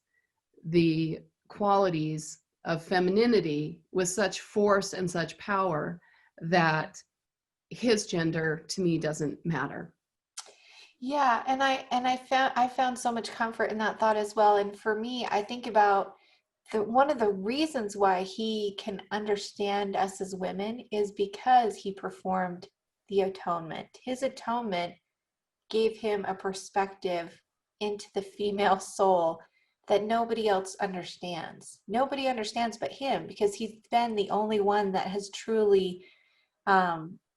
the qualities of femininity with such force and such power that his gender to me doesn't matter. Yeah, and I found so much comfort in that thought as well. And for me, I think about one of the reasons why he can understand us as women is because he performed the atonement. His atonement gave him a perspective into the female soul that nobody else understands. Nobody understands but him, because he's been the only one that has truly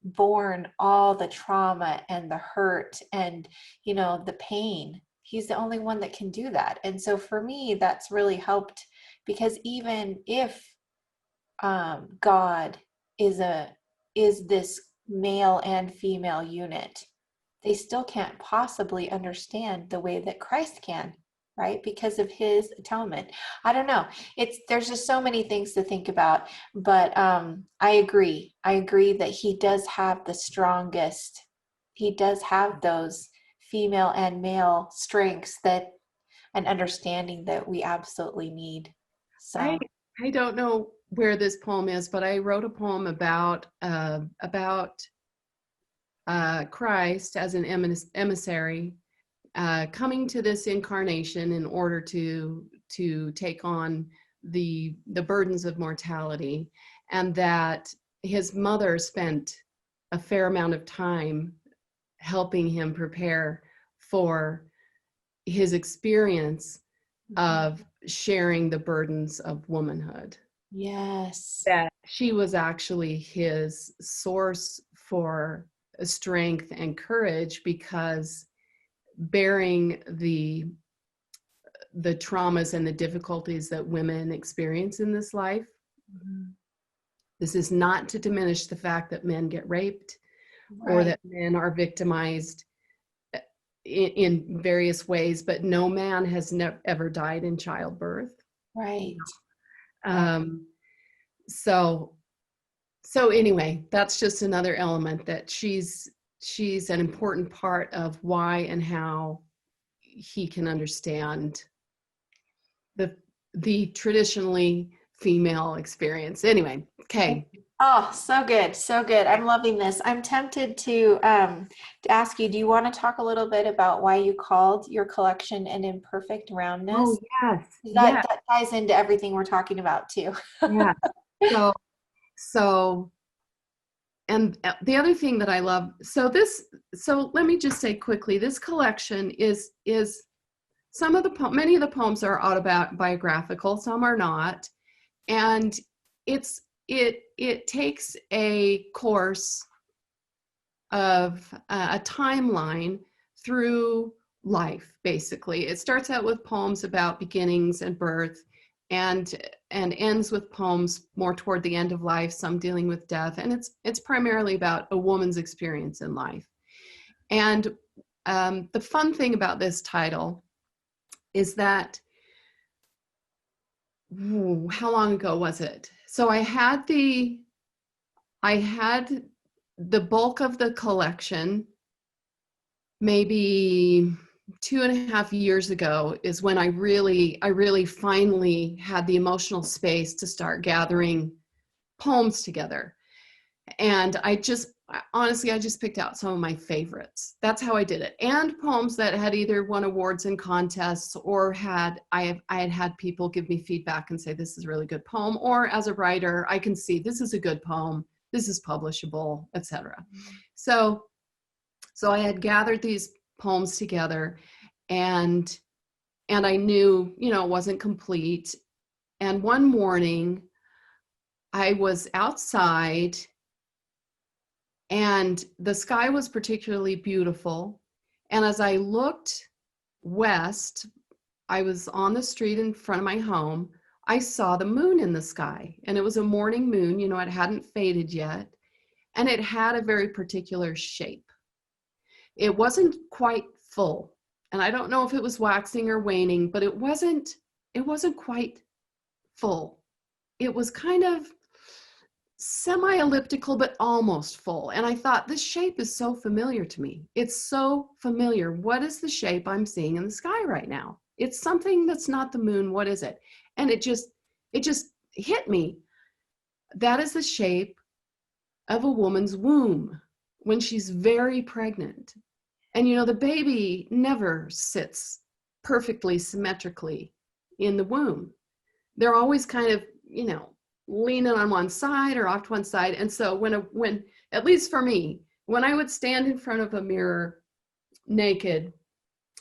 borne all the trauma and the hurt and, the pain. He's the only one that can do that. And so for me, that's really helped, because even if God is this male and female unit, they still can't possibly understand the way that Christ can, right? Because of his atonement. I don't know. There's just so many things to think about, but I agree. I agree that he does have the strongest. He does have those female and male strengths that and understanding that we absolutely need. I So, I don't know where this poem is, but I wrote a poem about Christ as an emissary coming to this incarnation in order to take on the burdens of mortality, and that his mother spent a fair amount of time helping him prepare for his experience of sharing the burdens of womanhood. yes. That she was actually his source for strength and courage, because bearing the traumas and the difficulties that women experience in this life, this is not to diminish the fact that men get raped or Right. that men are victimized in various ways, but no man has ever died in childbirth. Right. Um, so anyway, that's just another element that she's an important part of why and how he can understand the traditionally female experience. Anyway, okay. Oh, so good. So good. I'm loving this. I'm tempted to ask you, do you want to talk a little bit about why you called your collection an imperfect roundness? Oh, yes. That ties into everything we're talking about too. Yeah. So and the other thing that I love, so let me just say quickly, this collection is many of the poems are autobiographical, some are not, and it takes a course of a timeline through life. Basically, it starts out with poems about beginnings and birth, and ends with poems more toward the end of life, some dealing with death, and it's primarily about a woman's experience in life. And the fun thing about this title is that, how long ago was it? So I had the bulk of the collection maybe 2.5 years ago is when I really finally had the emotional space to start gathering poems together. And honestly, I just picked out some of my favorites. That's how I did it. And poems that had either won awards and contests, or I had people give me feedback and say, this is a really good poem. Or as a writer, I can see this is a good poem, this is publishable, etc. So I had gathered these poems together, and I knew, it wasn't complete. And one morning I was outside, and the sky was particularly beautiful. And as I looked west, I was on the street in front of my home. I saw the moon in the sky, and it was a morning moon, it hadn't faded yet. And it had a very particular shape. It wasn't quite full. And I don't know if it was waxing or waning, but it wasn't quite full. It was kind of semi-elliptical, but almost full. And I thought, this shape is so familiar to me. It's so familiar. What is the shape I'm seeing in the sky right now? It's something that's not the moon. What is it? And it just hit me. That is the shape of a woman's womb when she's very pregnant. And the baby never sits perfectly symmetrically in the womb. They're always kind of, leaning on one side or off to one side. And so when at least for me, when I would stand in front of a mirror naked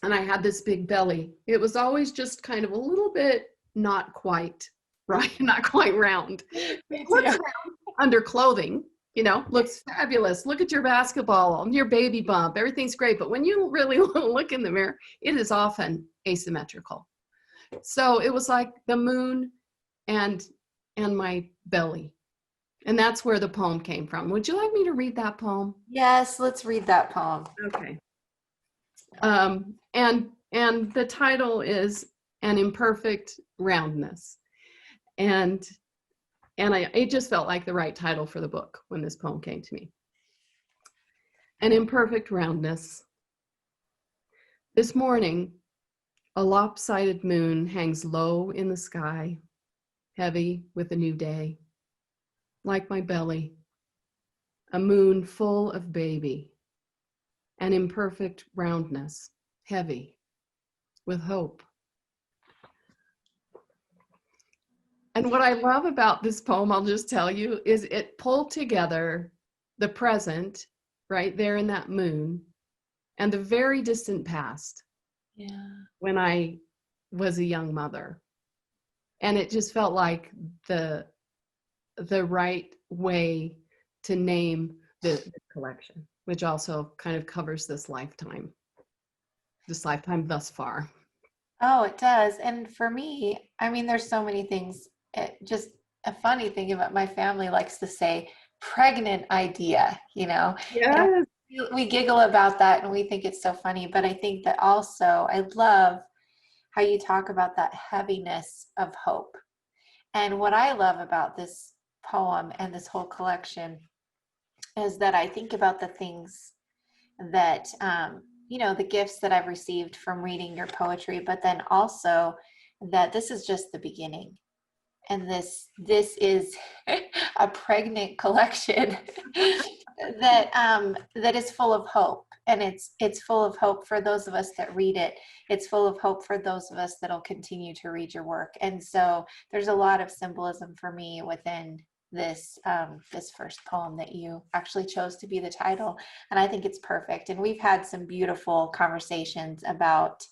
and I had this big belly, it was always just kind of a little bit not quite right, not quite round. It looks round under clothing, looks fabulous. Look at your basketball, your baby bump, everything's great. But when you really look in the mirror, it is often asymmetrical. So it was like the moon and my belly. And that's where the poem came from. Would you like me to read that poem? Yes, let's read that poem. Okay. And the title is An Imperfect Roundness. And it just felt like the right title for the book when this poem came to me. An imperfect roundness. This morning, a lopsided moon hangs low in the sky, heavy with a new day. Like my belly, a moon full of baby, an imperfect roundness, heavy with hope. And what I love about this poem, I'll just tell you, is it pulled together the present right there in that moon and the very distant past. Yeah. When I was a young mother. And it just felt like the right way to name the collection, which also kind of covers this lifetime thus far. Oh, it does. And for me, I mean, there's so many things. Just a funny thing about my family likes to say pregnant idea, And Yes. we giggle about that and we think it's so funny. But I think that also I love how you talk about that heaviness of hope. And what I love about this poem and this whole collection is that I think about the things that, the gifts that I've received from reading your poetry, but then also that this is just the beginning. And this is a pregnant collection that is full of hope. And it's full of hope for those of us that read it. It's full of hope for those of us that'll continue to read your work. And so there's a lot of symbolism for me within this first poem that you actually chose to be the title. And I think it's perfect. And we've had some beautiful conversations about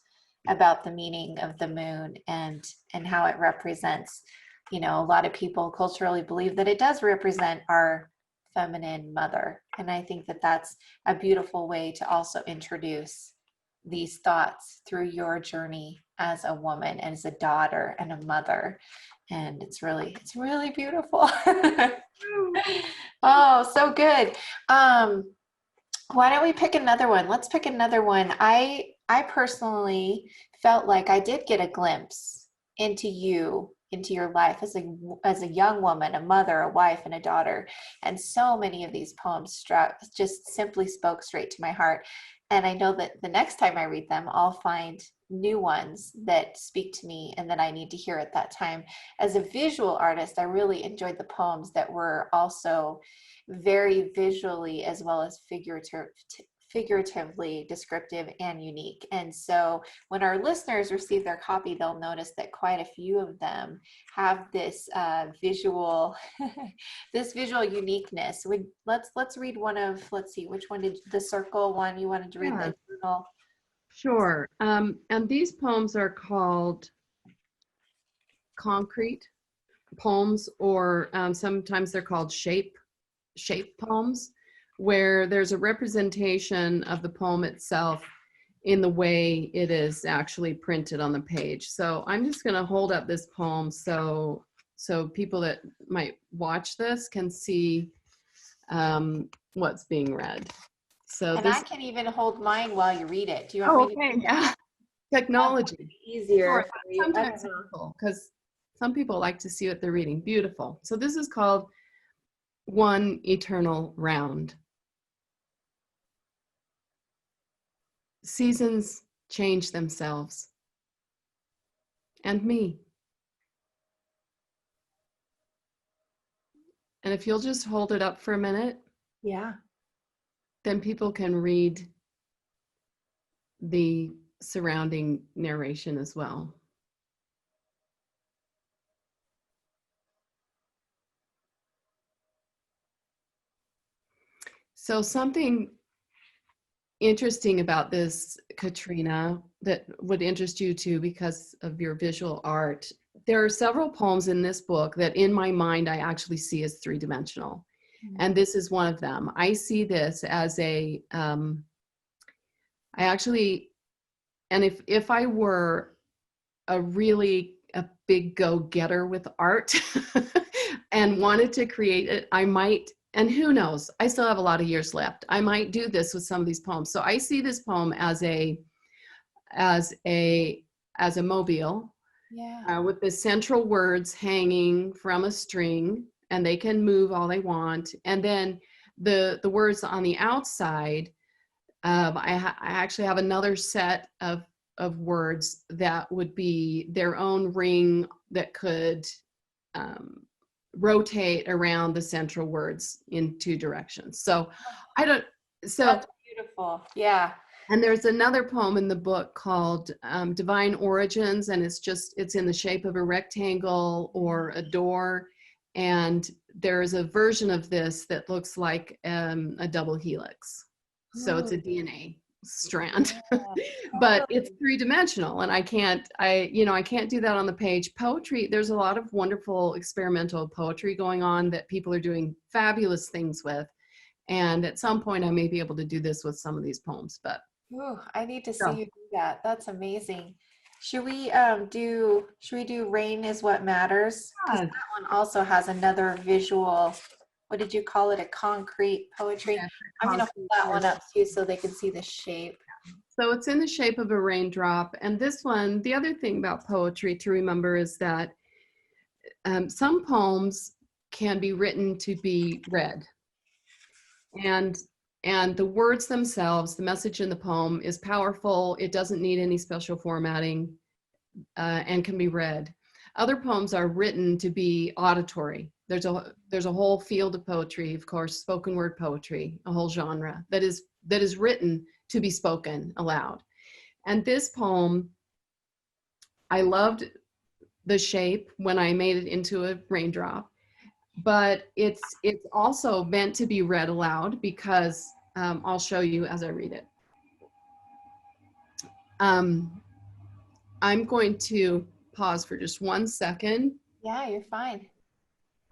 the meaning of the moon and how it represents, a lot of people culturally believe that it does represent our feminine mother. And I think that that's a beautiful way to also introduce these thoughts through your journey as a woman and as a daughter and a mother. And it's really beautiful. Oh, so good. Why don't we pick another one? Let's pick another one. I personally felt like I did get a glimpse into you, into your life as a young woman, a mother, a wife, and a daughter. And so many of these poems just simply spoke straight to my heart. And I know that the next time I read them, I'll find new ones that speak to me and that I need to hear at that time. As a visual artist, I really enjoyed the poems that were also very visually as well as figuratively descriptive and unique. And so when our listeners receive their copy, they'll notice that quite a few of them have this visual this visual uniqueness. Let's read one of, let's see, which one did the circle one you wanted to read? Yeah. The journal. Sure. And these poems are called concrete poems, or sometimes they're called shape poems, where there's a representation of the poem itself in the way it is actually printed on the page. So I'm just going to hold up this poem so people that might watch this can see what's being read. So And this, I can even hold mine while you read it. Do you want oh, me to okay, do that? yeah. Technology. Easier Sure, for you. I sometimes don't know. helpful because some people like to see what they're reading. Beautiful. So this is called One Eternal Round. Seasons change themselves, and me. And if you'll just hold it up for a minute, Yeah. then people can read the surrounding narration as well. So something interesting about this, Katrina, that would interest you too because of your visual art. There are several poems in this book that in my mind I actually see as three-dimensional. And this is one of them. I see this as I actually, and if I were a big go-getter with art and wanted to create it, I might, and who knows, I still have a lot of years left. I might do this with some of these poems. So I see this poem as a mobile, Yeah. with the central words hanging from a string, and they can move all they want. And then the words on the outside, I actually have another set of words that would be their own ring that could rotate around the central words in two directions. So That's beautiful. Yeah. and there's another poem in the book called Divine Origins, and it's in the shape of a rectangle or a door. And there's a version of this that looks like a double helix. So it's a DNA strand, but it's three-dimensional, and I can't do that on the page. Poetry, there's a lot of wonderful experimental poetry going on that people are doing fabulous things with. And at some point I may be able to do this with some of these poems, but Ooh, I need to see so, you do that. That's amazing. Should we do Rain is What Matters? Because yeah, that one also has another visual, what did you call it? A concrete poetry. yeah, I'm gonna hold that one up too so they can see the shape. so it's in the shape of a raindrop. And this one, the other thing about poetry to remember is that some poems can be written to be read. And the words themselves, the message in the poem is powerful. It doesn't need any special formatting, and can be read. Other poems are written to be auditory. There's a whole field of poetry, of course, spoken word poetry, a whole genre that is written to be spoken aloud. And this poem, I loved the shape when I made it into a raindrop, but it's also meant to be read aloud because I'll show you as I read it. I'm going to pause for just 1 second. Yeah, you're fine.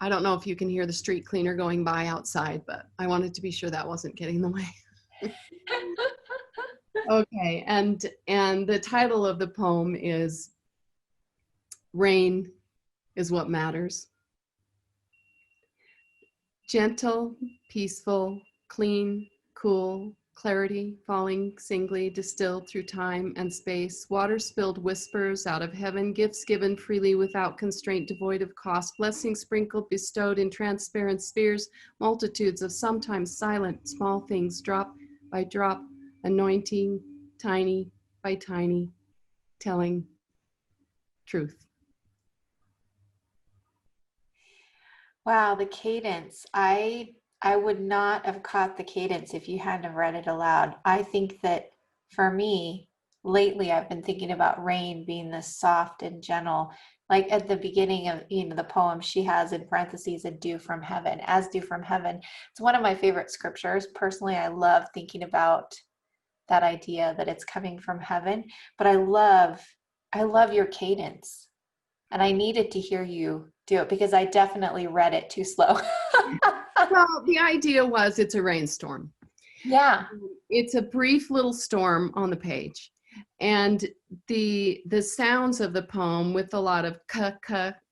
I don't know if you can hear the street cleaner going by outside, but I wanted to be sure that wasn't getting in the way. Okay, and the title of the poem is Rain is What Matters. Gentle, peaceful, clean, cool, clarity falling singly, distilled through time and space, water spilled whispers out of heaven, gifts given freely without constraint, devoid of cost, blessings sprinkled, bestowed in transparent spheres, multitudes of sometimes silent small things, drop by drop, anointing, tiny by tiny, telling truth. Wow, the cadence. I would not have caught the cadence if you hadn't have read it aloud. I think that for me, lately I've been thinking about rain being this soft and gentle. Like at the beginning of, the poem, she has in parentheses a dew from heaven, as dew from heaven. It's one of my favorite scriptures. Personally, I love thinking about that idea that it's coming from heaven, but I love your cadence. And I needed to hear you do it because I definitely read it too slow. Well, the idea was it's a rainstorm. Yeah. It's a brief little storm on the page. And the sounds of the poem with a lot of k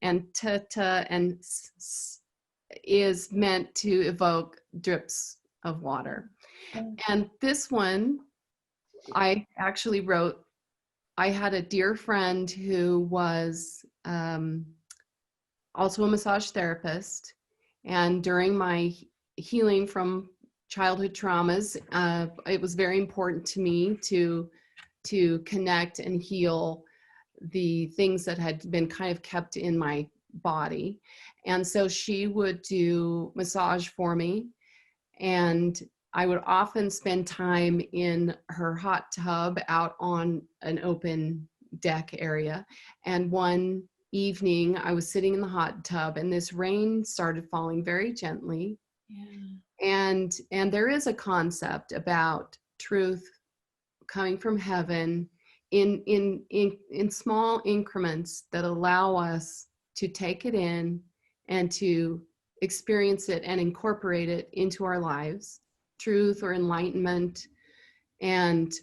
and t and s is meant to evoke drips of water. And this one I actually wrote. I had a dear friend who was also a massage therapist. And during my healing from childhood traumas, it was very important to me to connect and heal the things that had been kind of kept in my body. And so she would do massage for me, and I would often spend time in her hot tub out on an open deck area. And one evening I was sitting in the hot tub and this rain started falling very gently. Yeah. And there is a concept about truth coming from heaven in small increments that allow us to take it in and to experience it and incorporate it into our lives, truth or enlightenment. And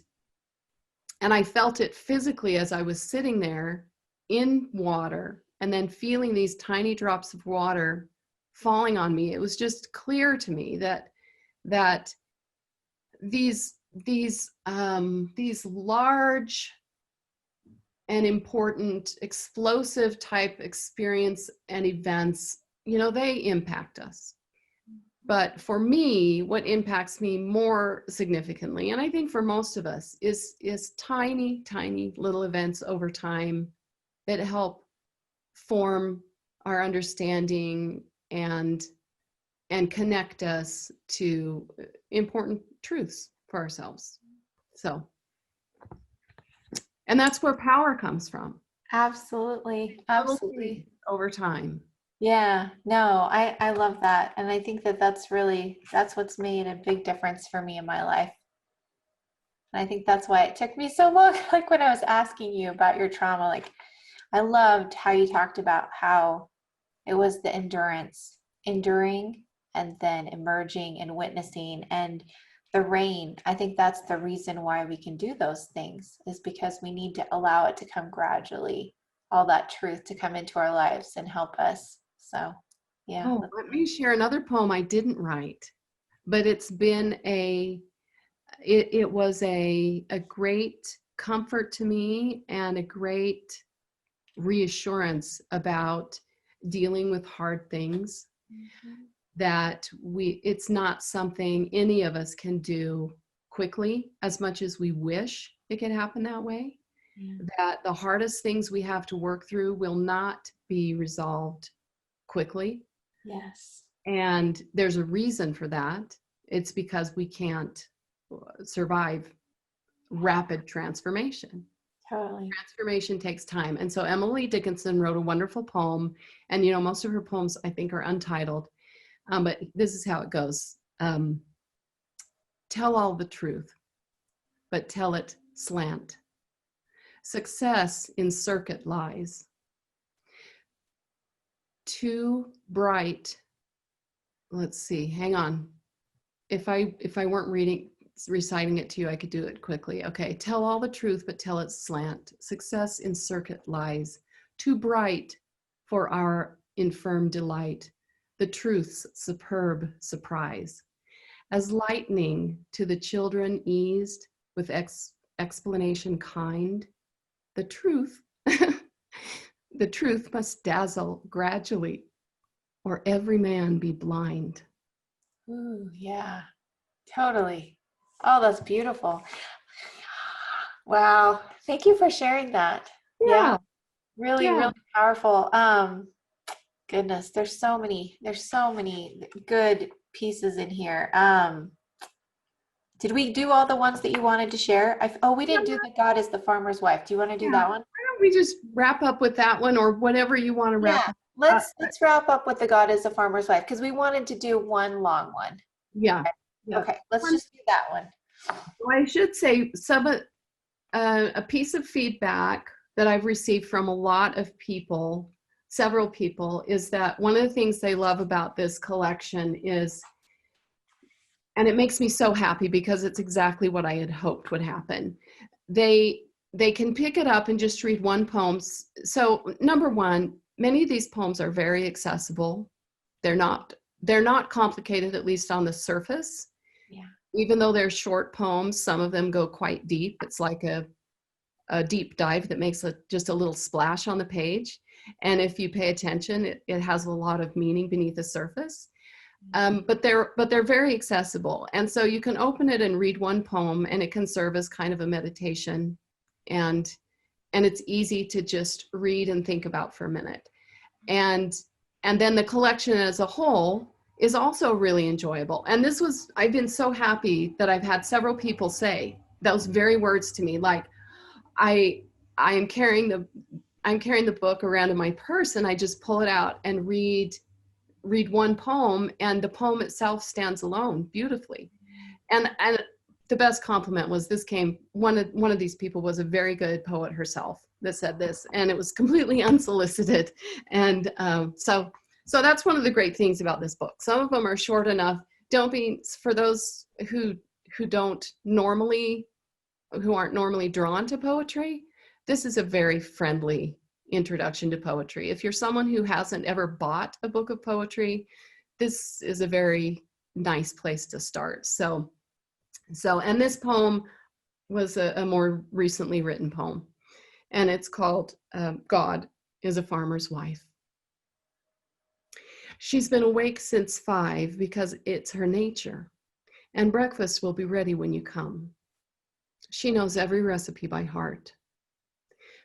I felt it physically as I was sitting there in water and then feeling these tiny drops of water falling on me. It was just clear to me that these large and important explosive type experience and events, they impact us. But for me, what impacts me more significantly, and I think for most of us, is tiny, tiny little events over time that help form our understanding and connect us to important truths for ourselves. So, and that's where power comes from. Absolutely. Little Absolutely. things over time. Yeah. No, I love that. And I think that that's what's made a big difference for me in my life. And I think that's why it took me so long. Like when I was asking you about your trauma, like I loved how you talked about how it was the endurance, enduring and then emerging and witnessing, and the rain. I think that's the reason why we can do those things, is because we need to allow it to come gradually, all that truth to come into our lives and help us. So, yeah. Oh, let me share another poem I didn't write, but it was a great comfort to me and a great reassurance about dealing with hard things. Mhm. That it's not something any of us can do quickly, as much as we wish it could happen that way. Yeah. That the hardest things we have to work through will not be resolved quickly. Yes. And there's a reason for that. It's because we can't survive rapid transformation. Totally. Transformation takes time. And so Emily Dickinson wrote a wonderful poem, and most of her poems I think are untitled. But this is how it goes. Tell all the truth, but tell it slant. Success in circuit lies. Too bright. Let's see, hang on. If I weren't reading, reciting it to you, I could do it quickly. Okay. Tell all the truth, but tell it slant. Success in circuit lies, too bright for our infirm delight. The truth's superb surprise. As lightning to the children eased with explanation kind, the truth, the truth must dazzle gradually, or every man be blind. Ooh, yeah, totally. Oh, that's beautiful. Wow. Thank you for sharing that. Yeah, Yeah, really, yeah. really powerful. Goodness, there's so many good pieces in here. Did we do all the ones that you wanted to share? Oh, we didn't do the God is the farmer's wife. Do you want to do Yeah. that one? Why don't we just wrap up with that one, or whatever you want to wrap Yeah, up? let's wrap up with the God is the farmer's wife because we wanted to do one long one. Yeah. Yeah. Okay, let's just do that one. Well, I should say a piece of feedback that I've received from a lot of people, several people, is that one of the things they love about this collection is, and it makes me so happy because it's exactly what I had hoped would happen. They can pick it up and just read one poem. So number one, many of these poems are very accessible. They're not complicated, at least on the surface. Yeah. Even though they're short poems, some of them go quite deep. It's like a deep dive that makes just a little splash on the page. And if you pay attention, it has a lot of meaning beneath the surface. But they're very accessible. And so you can open it and read one poem, and it can serve as kind of a meditation. And it's easy to just read and think about for a minute. And then the collection as a whole is also really enjoyable. And I've been so happy that I've had several people say those very words to me, like, I'm carrying the book around in my purse, and I just pull it out and read one poem, and the poem itself stands alone beautifully. And the best compliment was one of these people was a very good poet herself that said this, and it was completely unsolicited. And so that's one of the great things about this book. Some of them are short enough. For those who aren't normally drawn to poetry, this is a very friendly introduction to poetry. If you're someone who hasn't ever bought a book of poetry, this is a very nice place to start. And this poem was a more recently written poem, and it's called God is a Farmer's Wife. She's been awake since 5 because it's her nature, and breakfast will be ready when you come. She knows every recipe by heart.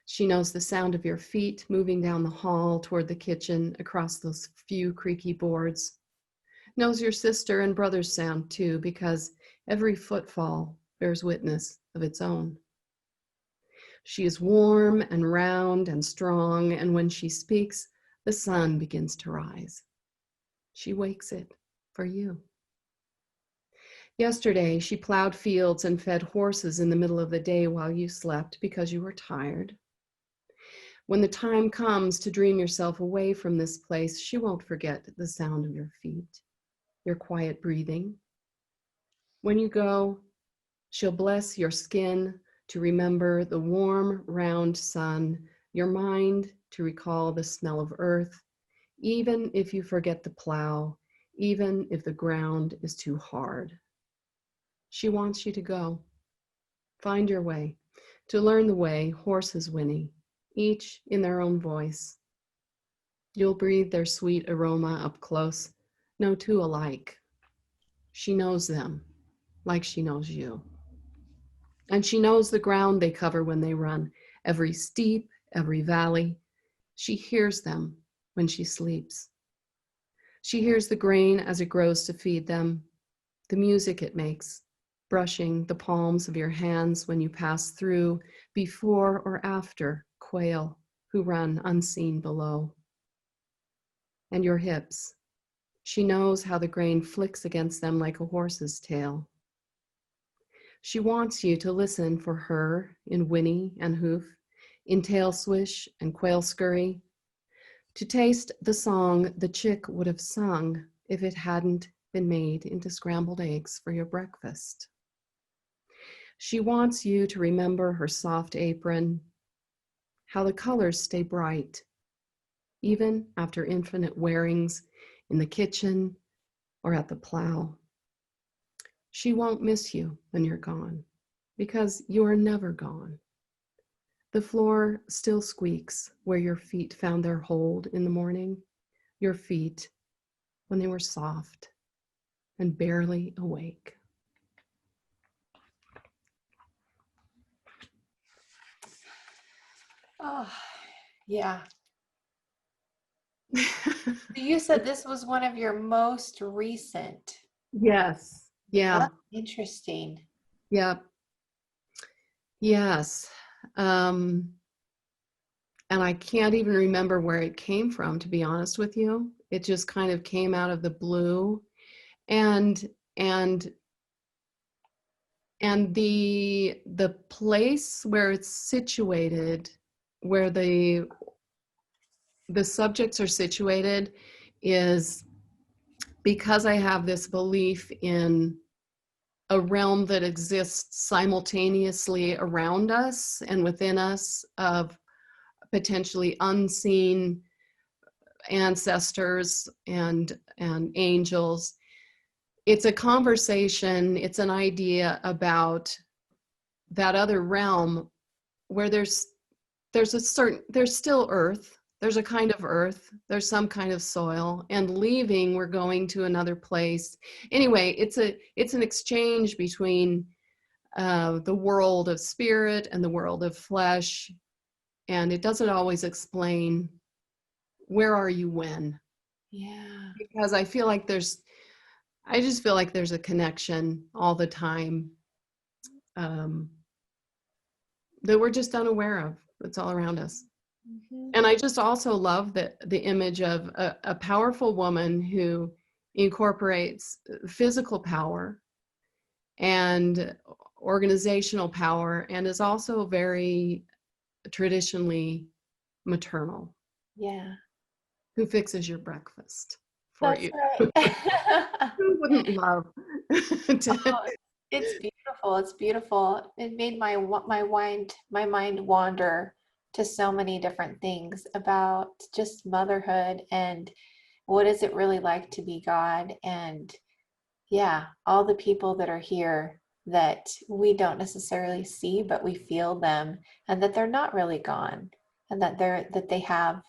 She knows the sound of your feet moving down the hall toward the kitchen across those few creaky boards. Knows your sister and brother's sound too, because every footfall bears witness of its own. She is warm and round and strong, and when she speaks, the sun begins to rise. She wakes it for you. Yesterday, she plowed fields and fed horses in the middle of the day while you slept because you were tired. When the time comes to dream yourself away from this place, she won't forget the sound of your feet, your quiet breathing. When you go, she'll bless your skin to remember the warm, round sun, your mind to recall the smell of earth, even if you forget the plow, even if the ground is too hard. She wants you to go. Find your way, to learn the way horses whinny, each in their own voice. You'll breathe their sweet aroma up close, no two alike. She knows them like she knows you. And she knows the ground they cover when they run, every steep, every valley. She hears them when she sleeps. She hears the grain as it grows to feed them, the music it makes, brushing the palms of your hands when you pass through, before or after quail who run unseen below. And your hips. She knows how the grain flicks against them like a horse's tail. She wants you to listen for her in whinny and hoof, in tail swish and quail scurry, to taste the song the chick would have sung if it hadn't been made into scrambled eggs for your breakfast. She wants you to remember her soft apron, how the colors stay bright, even after infinite wearings in the kitchen or at the plow. She won't miss you when you're gone, because you are never gone. The floor still squeaks where your feet found their hold in the morning, your feet when they were soft and barely awake. Oh, yeah. You said this was one of your most recent. Yes. Yeah. That's interesting. Yep. Yes. And I can't even remember where it came from, to be honest with you. It just kind of came out of the blue. And and the place where it's situated, where the subjects are situated, is because I have this belief in a realm that exists simultaneously around us and within us, of potentially unseen ancestors and angels. It's a conversation, it's an idea about that other realm where there's still earth, there's a kind of earth, there's some kind of soil, and leaving, we're going to another place. Anyway, it's an exchange between the world of spirit and the world of flesh, and it doesn't always explain where are you when. Yeah. Because I just feel like there's a connection all the time, that we're just unaware of. It's all around us. Mhm. And I just also love the image of a powerful woman who incorporates physical power and organizational power, and is also very traditionally maternal, Yeah, who fixes your breakfast for that's you. right. Who wouldn't love to, Oh, it's beautiful. It's beautiful. It made my mind wander to so many different things about just motherhood and what is it really like to be God, and yeah, all the people that are here that we don't necessarily see, but we feel them, and that they're not really gone, and that they have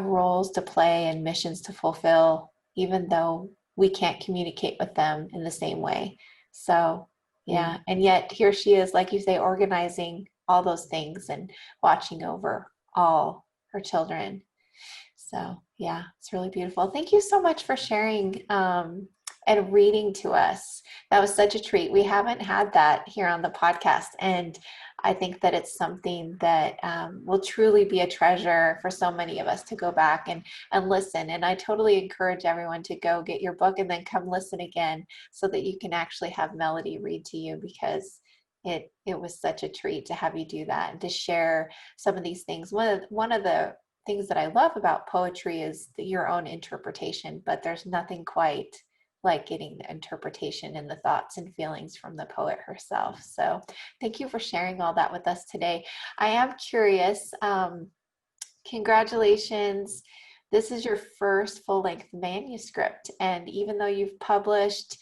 roles to play and missions to fulfill, even though we can't communicate with them in the same way. So, yeah. yeah. And yet here she is, like you say, organizing all those things and watching over all her children. So, yeah, it's really beautiful. Thank you so much for sharing and reading to us. That was such a treat. We haven't had that here on the podcast. And I think that it's something that will truly be a treasure for so many of us to go back and listen. And I totally encourage everyone to go get your book and then come listen again so that you can actually have Melody read to you, because it was such a treat to have you do that and to share some of these things. One of the things that I love about poetry is your own interpretation, but there's nothing quite like getting the interpretation and the thoughts and feelings from the poet herself. So thank you for sharing all that with us today. I am curious, congratulations. This is your first full-length manuscript, and even though you've published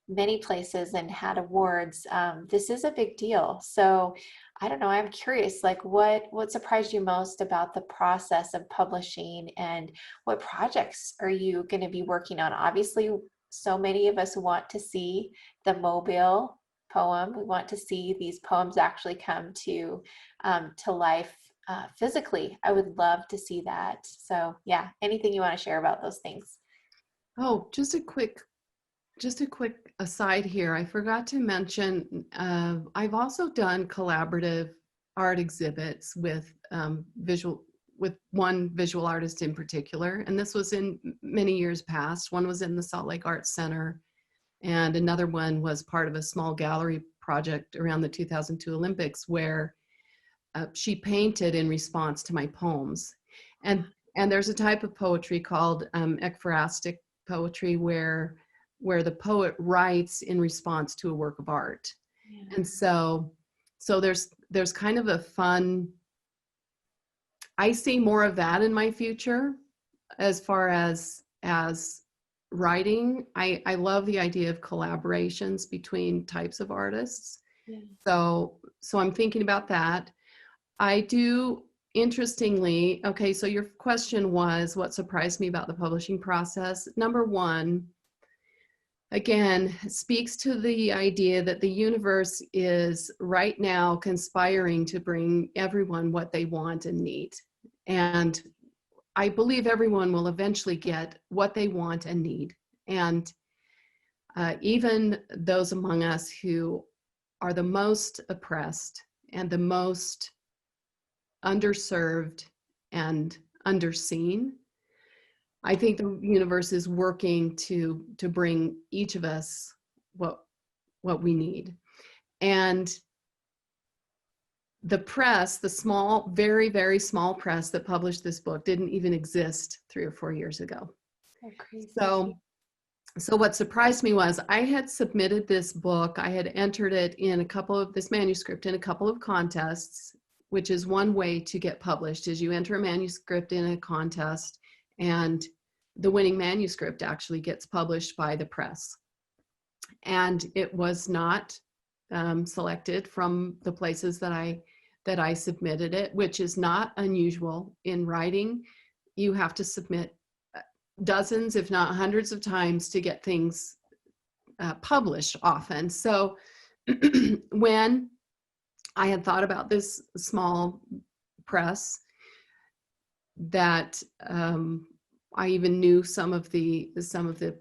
many places and had awards, this is a big deal. So I don't know, I'm curious, like what surprised you most about the process of publishing, and what projects are you going to be working on? Obviously, so many of us want to see the Mobile poem. We want to see these poems actually come to life physically. I would love to see that. So yeah, anything you want to share about those things? Oh, just a quick aside here. I forgot to mention, I've also done collaborative art exhibits with with one visual artist in particular, and this was in many years past. One was in the Salt Lake Arts Center, and another one was part of a small gallery project around the 2002 Olympics, where she painted in response to my poems. And there's a type of poetry called ekphrastic poetry, where the poet writes in response to a work of art. Yeah. And so there's kind of a fun, I see more of that in my future as far as writing. I love the idea of collaborations between types of artists. Yeah. So I'm thinking about that. I do, interestingly, okay, so your question was what surprised me about the publishing process. Number one, again, speaks to the idea that the universe is right now conspiring to bring everyone what they want and need. And I believe everyone will eventually get what they want and need. And even those among us who are the most oppressed and the most underserved and underseen, I think the universe is working to bring each of us what we need. And the press, the small, very, very small press that published this book didn't even exist 3 or 4 years ago. So crazy. So what surprised me was I had submitted this book, I had entered it in this manuscript in a couple of contests, which is one way to get published, is you enter a manuscript in a contest and the winning manuscript actually gets published by the press. And it was not selected from the places that I submitted it, which is not unusual in writing. You have to submit dozens, if not hundreds of times to get things published often. So when I had thought about this small press that I even knew some of the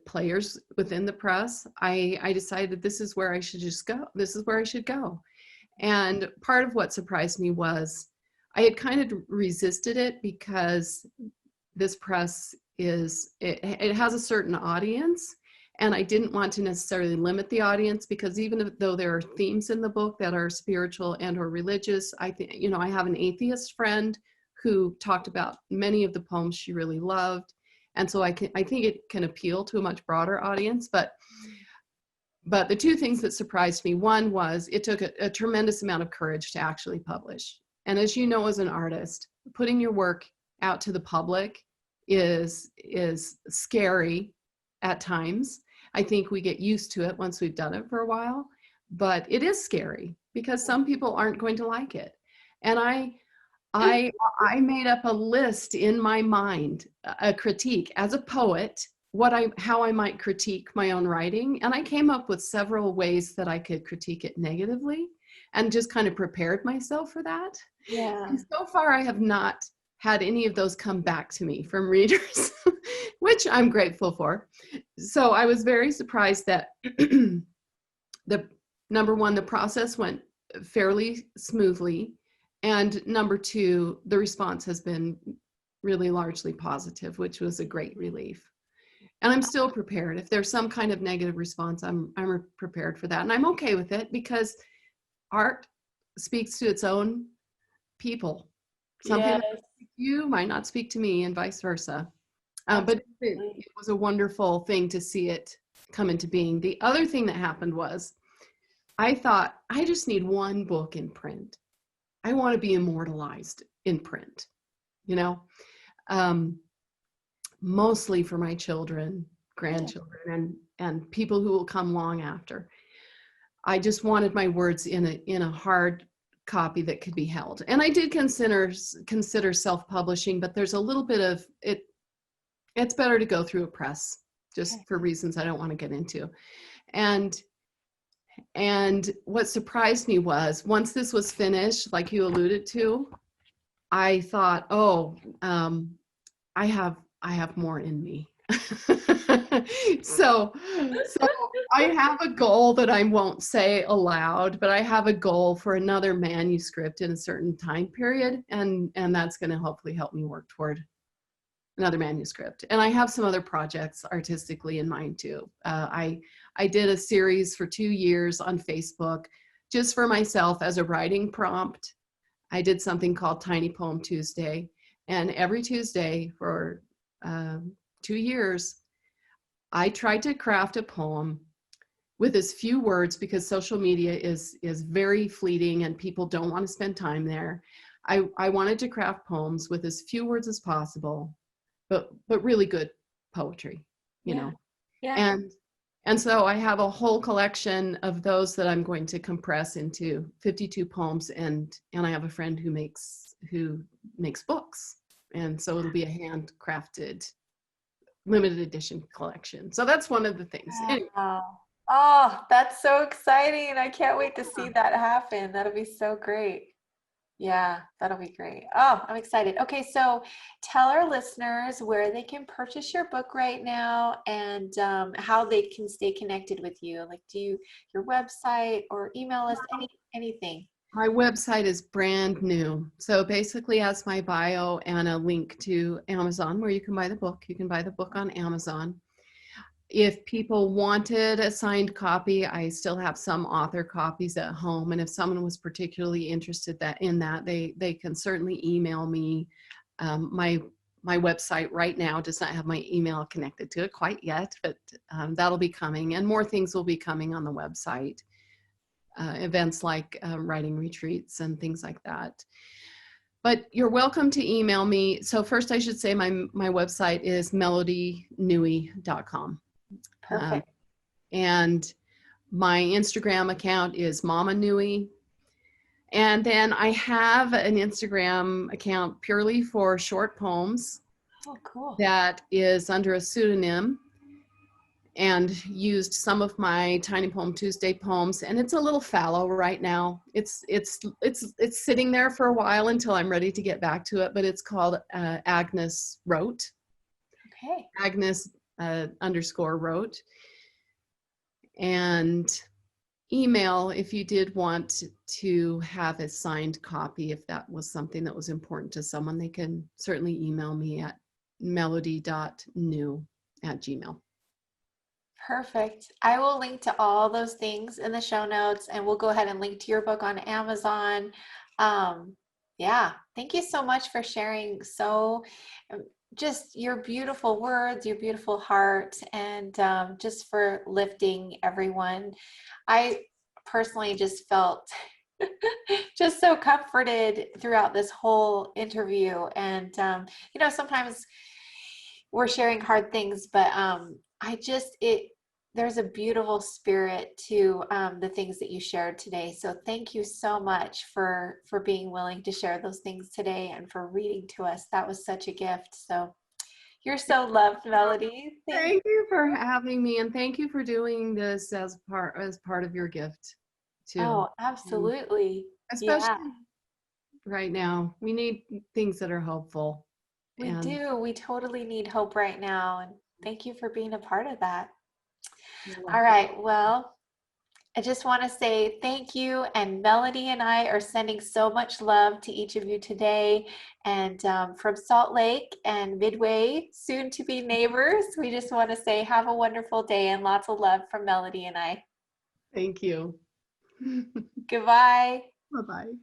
players within the press, I decided this is where I should just go. This is where I should go. And part of what surprised me was I had kind of resisted it because this press it has a certain audience, and I didn't want to necessarily limit the audience, because even though there are themes in the book that are spiritual and or religious, I think, you know, I have an atheist friend who talked about many of the poems she really loved. And so I think it can appeal to a much broader audience. But the two things that surprised me, one was it took a tremendous amount of courage to actually publish. And as you know, as an artist, putting your work out to the public is scary at times. I think we get used to it once we've done it for a while, but it is scary because some people aren't going to like it. And I made up a list in my mind, a critique as a poet, how I might critique my own writing. And I came up with several ways that I could critique it negatively and just kind of prepared myself for that. Yeah. And so far I have not had any of those come back to me from readers, which I'm grateful for. So I was very surprised that number one, the process went fairly smoothly. And number two, the response has been really largely positive, which was a great relief. And I'm still prepared. If there's some kind of negative response, I'm prepared for that. And I'm okay with it, because art speaks to its own people. Some people speak to you, might not speak to me, and vice versa. But it was a wonderful thing to see it come into being. The other thing that happened was I thought, I just need one book in print. I want to be immortalized in print, you know, mostly for my children, grandchildren, and people who will come long after. I just wanted my words in a hard copy that could be held. And I did consider self-publishing, but there's a little bit of it. It's better to go through a press, just for reasons I don't want to get into. And what surprised me was, once this was finished, like you alluded to, I thought, oh, I have more in me. So I have a goal that I won't say aloud, but I have a goal for another manuscript in a certain time period, and that's going to hopefully help me work toward another manuscript. And I have some other projects artistically in mind too. I did a series for 2 years on Facebook just for myself as a writing prompt. I did something called Tiny Poem Tuesday, and every Tuesday for 2 years, I tried to craft a poem with as few words, because social media is very fleeting and people don't want to spend time there. I wanted to craft poems with as few words as possible, but really good poetry, you Yeah. know. Yeah. And so I have a whole collection of those that I'm going to compress into 52 poems, and I have a friend who makes books, and so it'll be a handcrafted limited edition collection. So that's one of the things. Anyway, Wow. Oh, that's so exciting. I can't wait to see that happen. That'll be so great. Yeah, that'll be great. Oh, I'm excited. Okay, so tell our listeners where they can purchase your book right now and how they can stay connected with you. Like, your website or email us, anything. my website is brand new. So basically has my bio and a link to Amazon where you can buy the book. You can buy the book on Amazon. If people wanted a signed copy, I still have some author copies at home. And if someone was particularly interested in that, they can certainly email me. My website right now does not have my email connected to it quite yet, but that'll be coming, and more things will be coming on the website. Events like writing retreats and things like that. But you're welcome to email me. So first I should say my website is melodynewey.com. Perfect. And my Instagram account is Mama Newey. And then I have an Instagram account purely for short poems Oh, cool. that is under a pseudonym, and used some of my Tiny Poem Tuesday poems. And it's a little fallow right now. It's sitting there for a while until I'm ready to get back to it. But it's called Agnes Wrote. Okay. Agnes _ wrote. And email, if you did want to have a signed copy, if that was something that was important to someone, they can certainly email me at melody.new@gmail.com. Perfect. I will link to all those things in the show notes, and we'll go ahead and link to your book on Amazon. Yeah, thank you so much for sharing just your beautiful words, your beautiful heart, and just for lifting everyone. I personally just felt just so comforted throughout this whole interview. And, sometimes we're sharing hard things, but there's a beautiful spirit to the things that you shared today. So thank you so much for being willing to share those things today and for reading to us. That was such a gift. So you're so loved, Melody. Thank you for having me, and thank you for doing this as part of your gift too. Oh, absolutely. Especially Yeah, right now, we need things that are hopeful. we And do. We totally need hope right now. And thank you for being a part of that. you're All welcome. right. Well, I just want to say thank you. And Melody and I are sending so much love to each of you today. And from Salt Lake and Midway, soon to be neighbors, we just want to say have a wonderful day and lots of love from Melody and I. Thank you. Goodbye. Bye-bye.